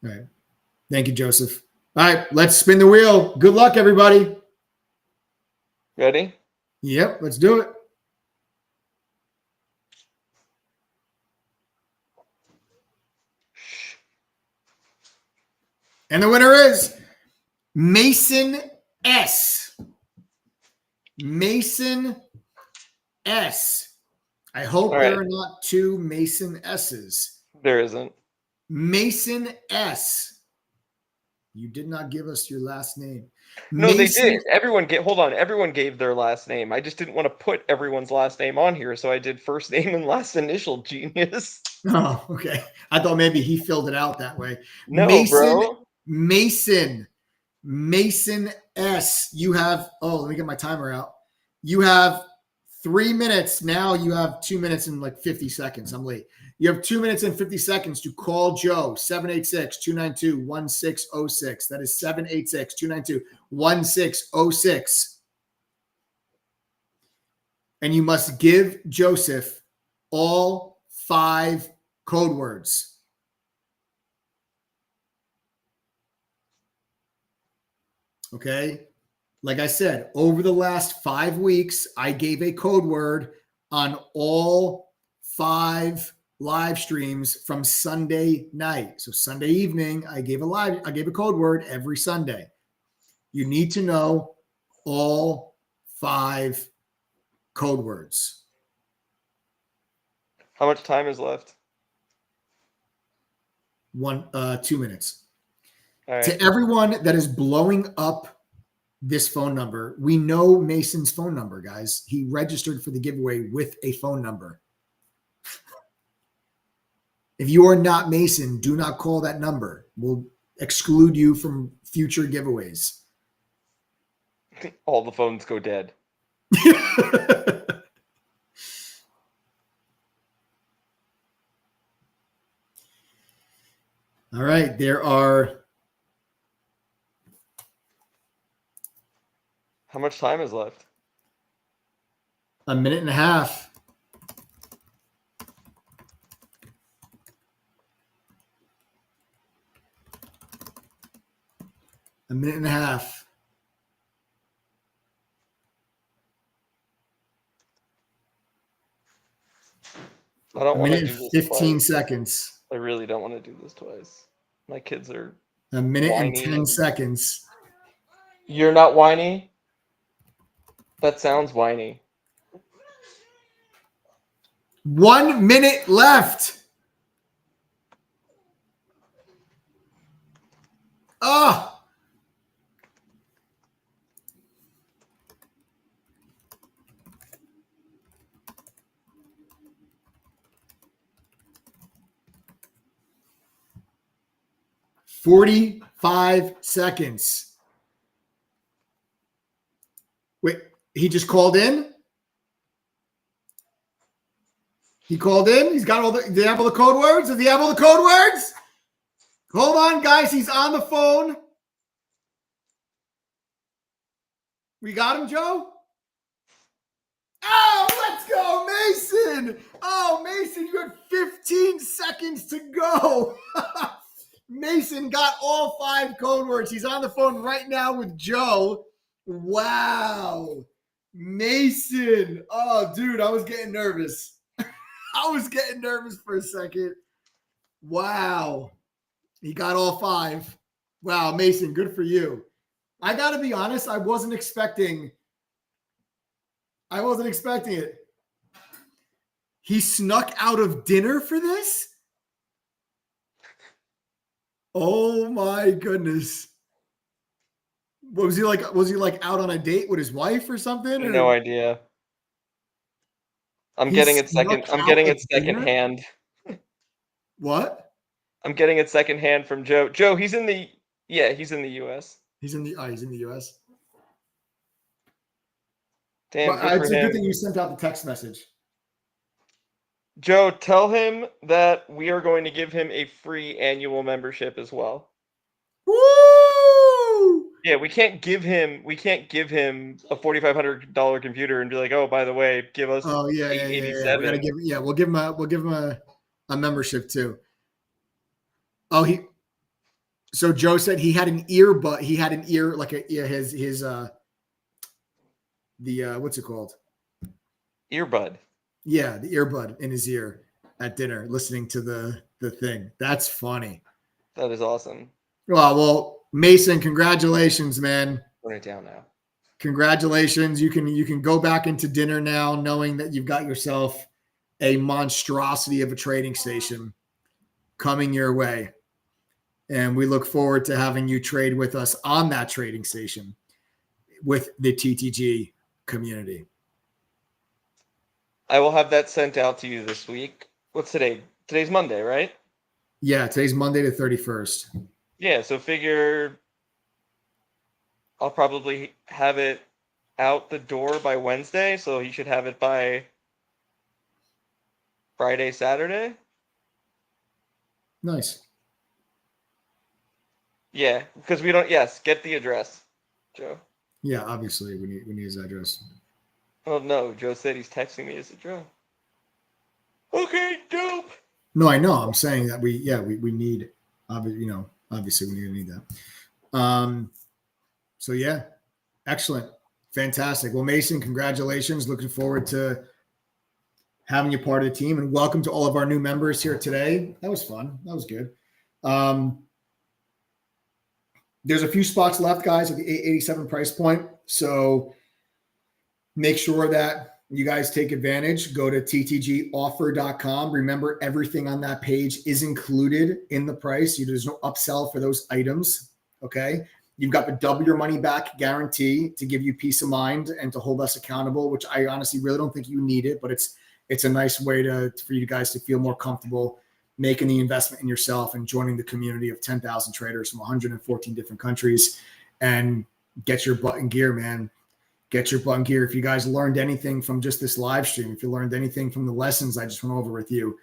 All right. Thank you, Joseph. All right. Let's spin the wheel. Good luck, everybody. Ready? Yep. Let's do it. And the winner is Mason S. Mason S. I hope there are not 2 Mason S's. There isn't. Mason S. You did not give us your last name. No, they did. Everyone gave their last name. I just didn't want to put everyone's last name on here, so I did first name and last initial, genius. Oh, okay. I thought maybe he filled it out that way. No, bro. Mason S. You have, let me get my timer out. You have 3 minutes. Now you have 2 minutes and like 50 seconds. I'm late. You have 2 minutes and 50 seconds to call Joe, 786-292-1606. That is 786-292-1606. And you must give Joseph all 5 code words. Okay. Like I said, over the last 5 weeks, I gave a code word on all 5 live streams from Sunday night. So Sunday evening, I gave a code word every Sunday. You need to know all 5 code words. How much time is left? 2 minutes. All right. To everyone that is blowing up this phone number, we know Mason's phone number, guys. He registered for the giveaway with a phone number. If you are not Mason, do not call that number. We'll exclude you from future giveaways. All the phones go dead. All right, there are. How much time is left? A minute and a half. A minute and a half. I don't A want to minute do and this 15 twice. seconds. I really don't want to do this twice. My kids are A minute and whiny 10 seconds. You're not whiny? That sounds whiny. 1 minute left. Oh. "45 seconds." Wait, he just called in? He called in? He's got all the, do you have all the code words? Does he have all the code words? Hold on, guys. He's on the phone. We got him, Joe? Oh, let's go, Mason. Oh, Mason, you had 15 seconds to go. Mason got all 5 code words. He's on the phone right now with Joe. Wow. Mason. Oh, dude, I was getting nervous. I was getting nervous for a second. Wow. He got all 5. Wow, Mason, good for you. I got to be honest, I wasn't expecting it. He snuck out of dinner for this? Oh my goodness. What was he like? Was he like out on a date with his wife or something? Or? No idea. I'm He getting it snuck I'm out getting of it dinner? secondhand. What? I'm getting it secondhand from Joe. Joe, he's in the US. He's in the US. Damn, But good for it's a good him. thing you sent out the text message. Joe, tell him that we are going to give him a free annual membership as well. Woo! Yeah, we can't give him a $4,500 computer and be like, oh, by the way, give us Oh yeah. $887. We gotta we'll give him a membership too. Oh, so Joe said he had an earbud. He had an ear like his what's it called? Earbud. Yeah, the earbud in his ear at dinner, listening to the thing. That's funny. That is awesome. Well, Mason, congratulations, man. Turn it down now. Congratulations. You can go back into dinner now knowing that you've got yourself a monstrosity of a trading station coming your way. And we look forward to having you trade with us on that trading station with the TTG community. I will have that sent out to you this week. What's today? Today's Monday, right? Yeah, today's Monday the 31st. Yeah, so figure I'll probably have it out the door by Wednesday, so you should have it by Friday, Saturday. Nice. Yeah, because we don't. Yes, get the address, Joe. Yeah, obviously we need his address. Oh no, Joe said he's texting me his address. Okay, dope. No, I know. I'm saying that we need, obviously we need that. So yeah, excellent, fantastic. Well, Mason, congratulations. Looking forward to having you part of the team, and welcome to all of our new members here today. That was fun. That was good. There's a few spots left, guys, at the 887 price point. So make sure that you guys take advantage. Go to ttgoffer.com. Remember, everything on that page is included in the price. There's no upsell for those items. Okay. You've got the double your money back guarantee to give you peace of mind and to hold us accountable, which I honestly really don't think you need it, but it's a nice way for you guys to feel more comfortable making the investment in yourself and joining the community of 10,000 traders from 114 different countries, and get your butt in gear, man. Get your butt in gear. If you guys learned anything from just this live stream, if you learned anything from the lessons I just went over with you,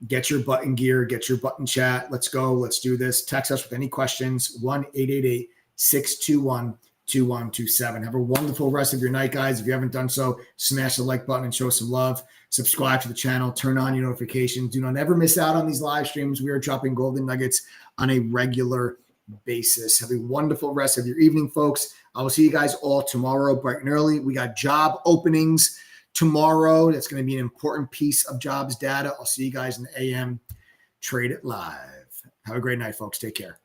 get your butt in gear, get your butt in chat. Let's go. Let's do this. Text us with any questions. 1-888-621-2127. Have a wonderful rest of your night, guys. If you haven't done so, smash the like button and show some love. Subscribe to the channel. Turn on your notifications. Do not ever miss out on these live streams. We are dropping golden nuggets on a regular basis. Have a wonderful rest of your evening, folks. I will see you guys all tomorrow, bright and early. We got job openings tomorrow. That's going to be an important piece of jobs data. I'll see you guys in the AM. Trade it live. Have a great night, folks. Take care.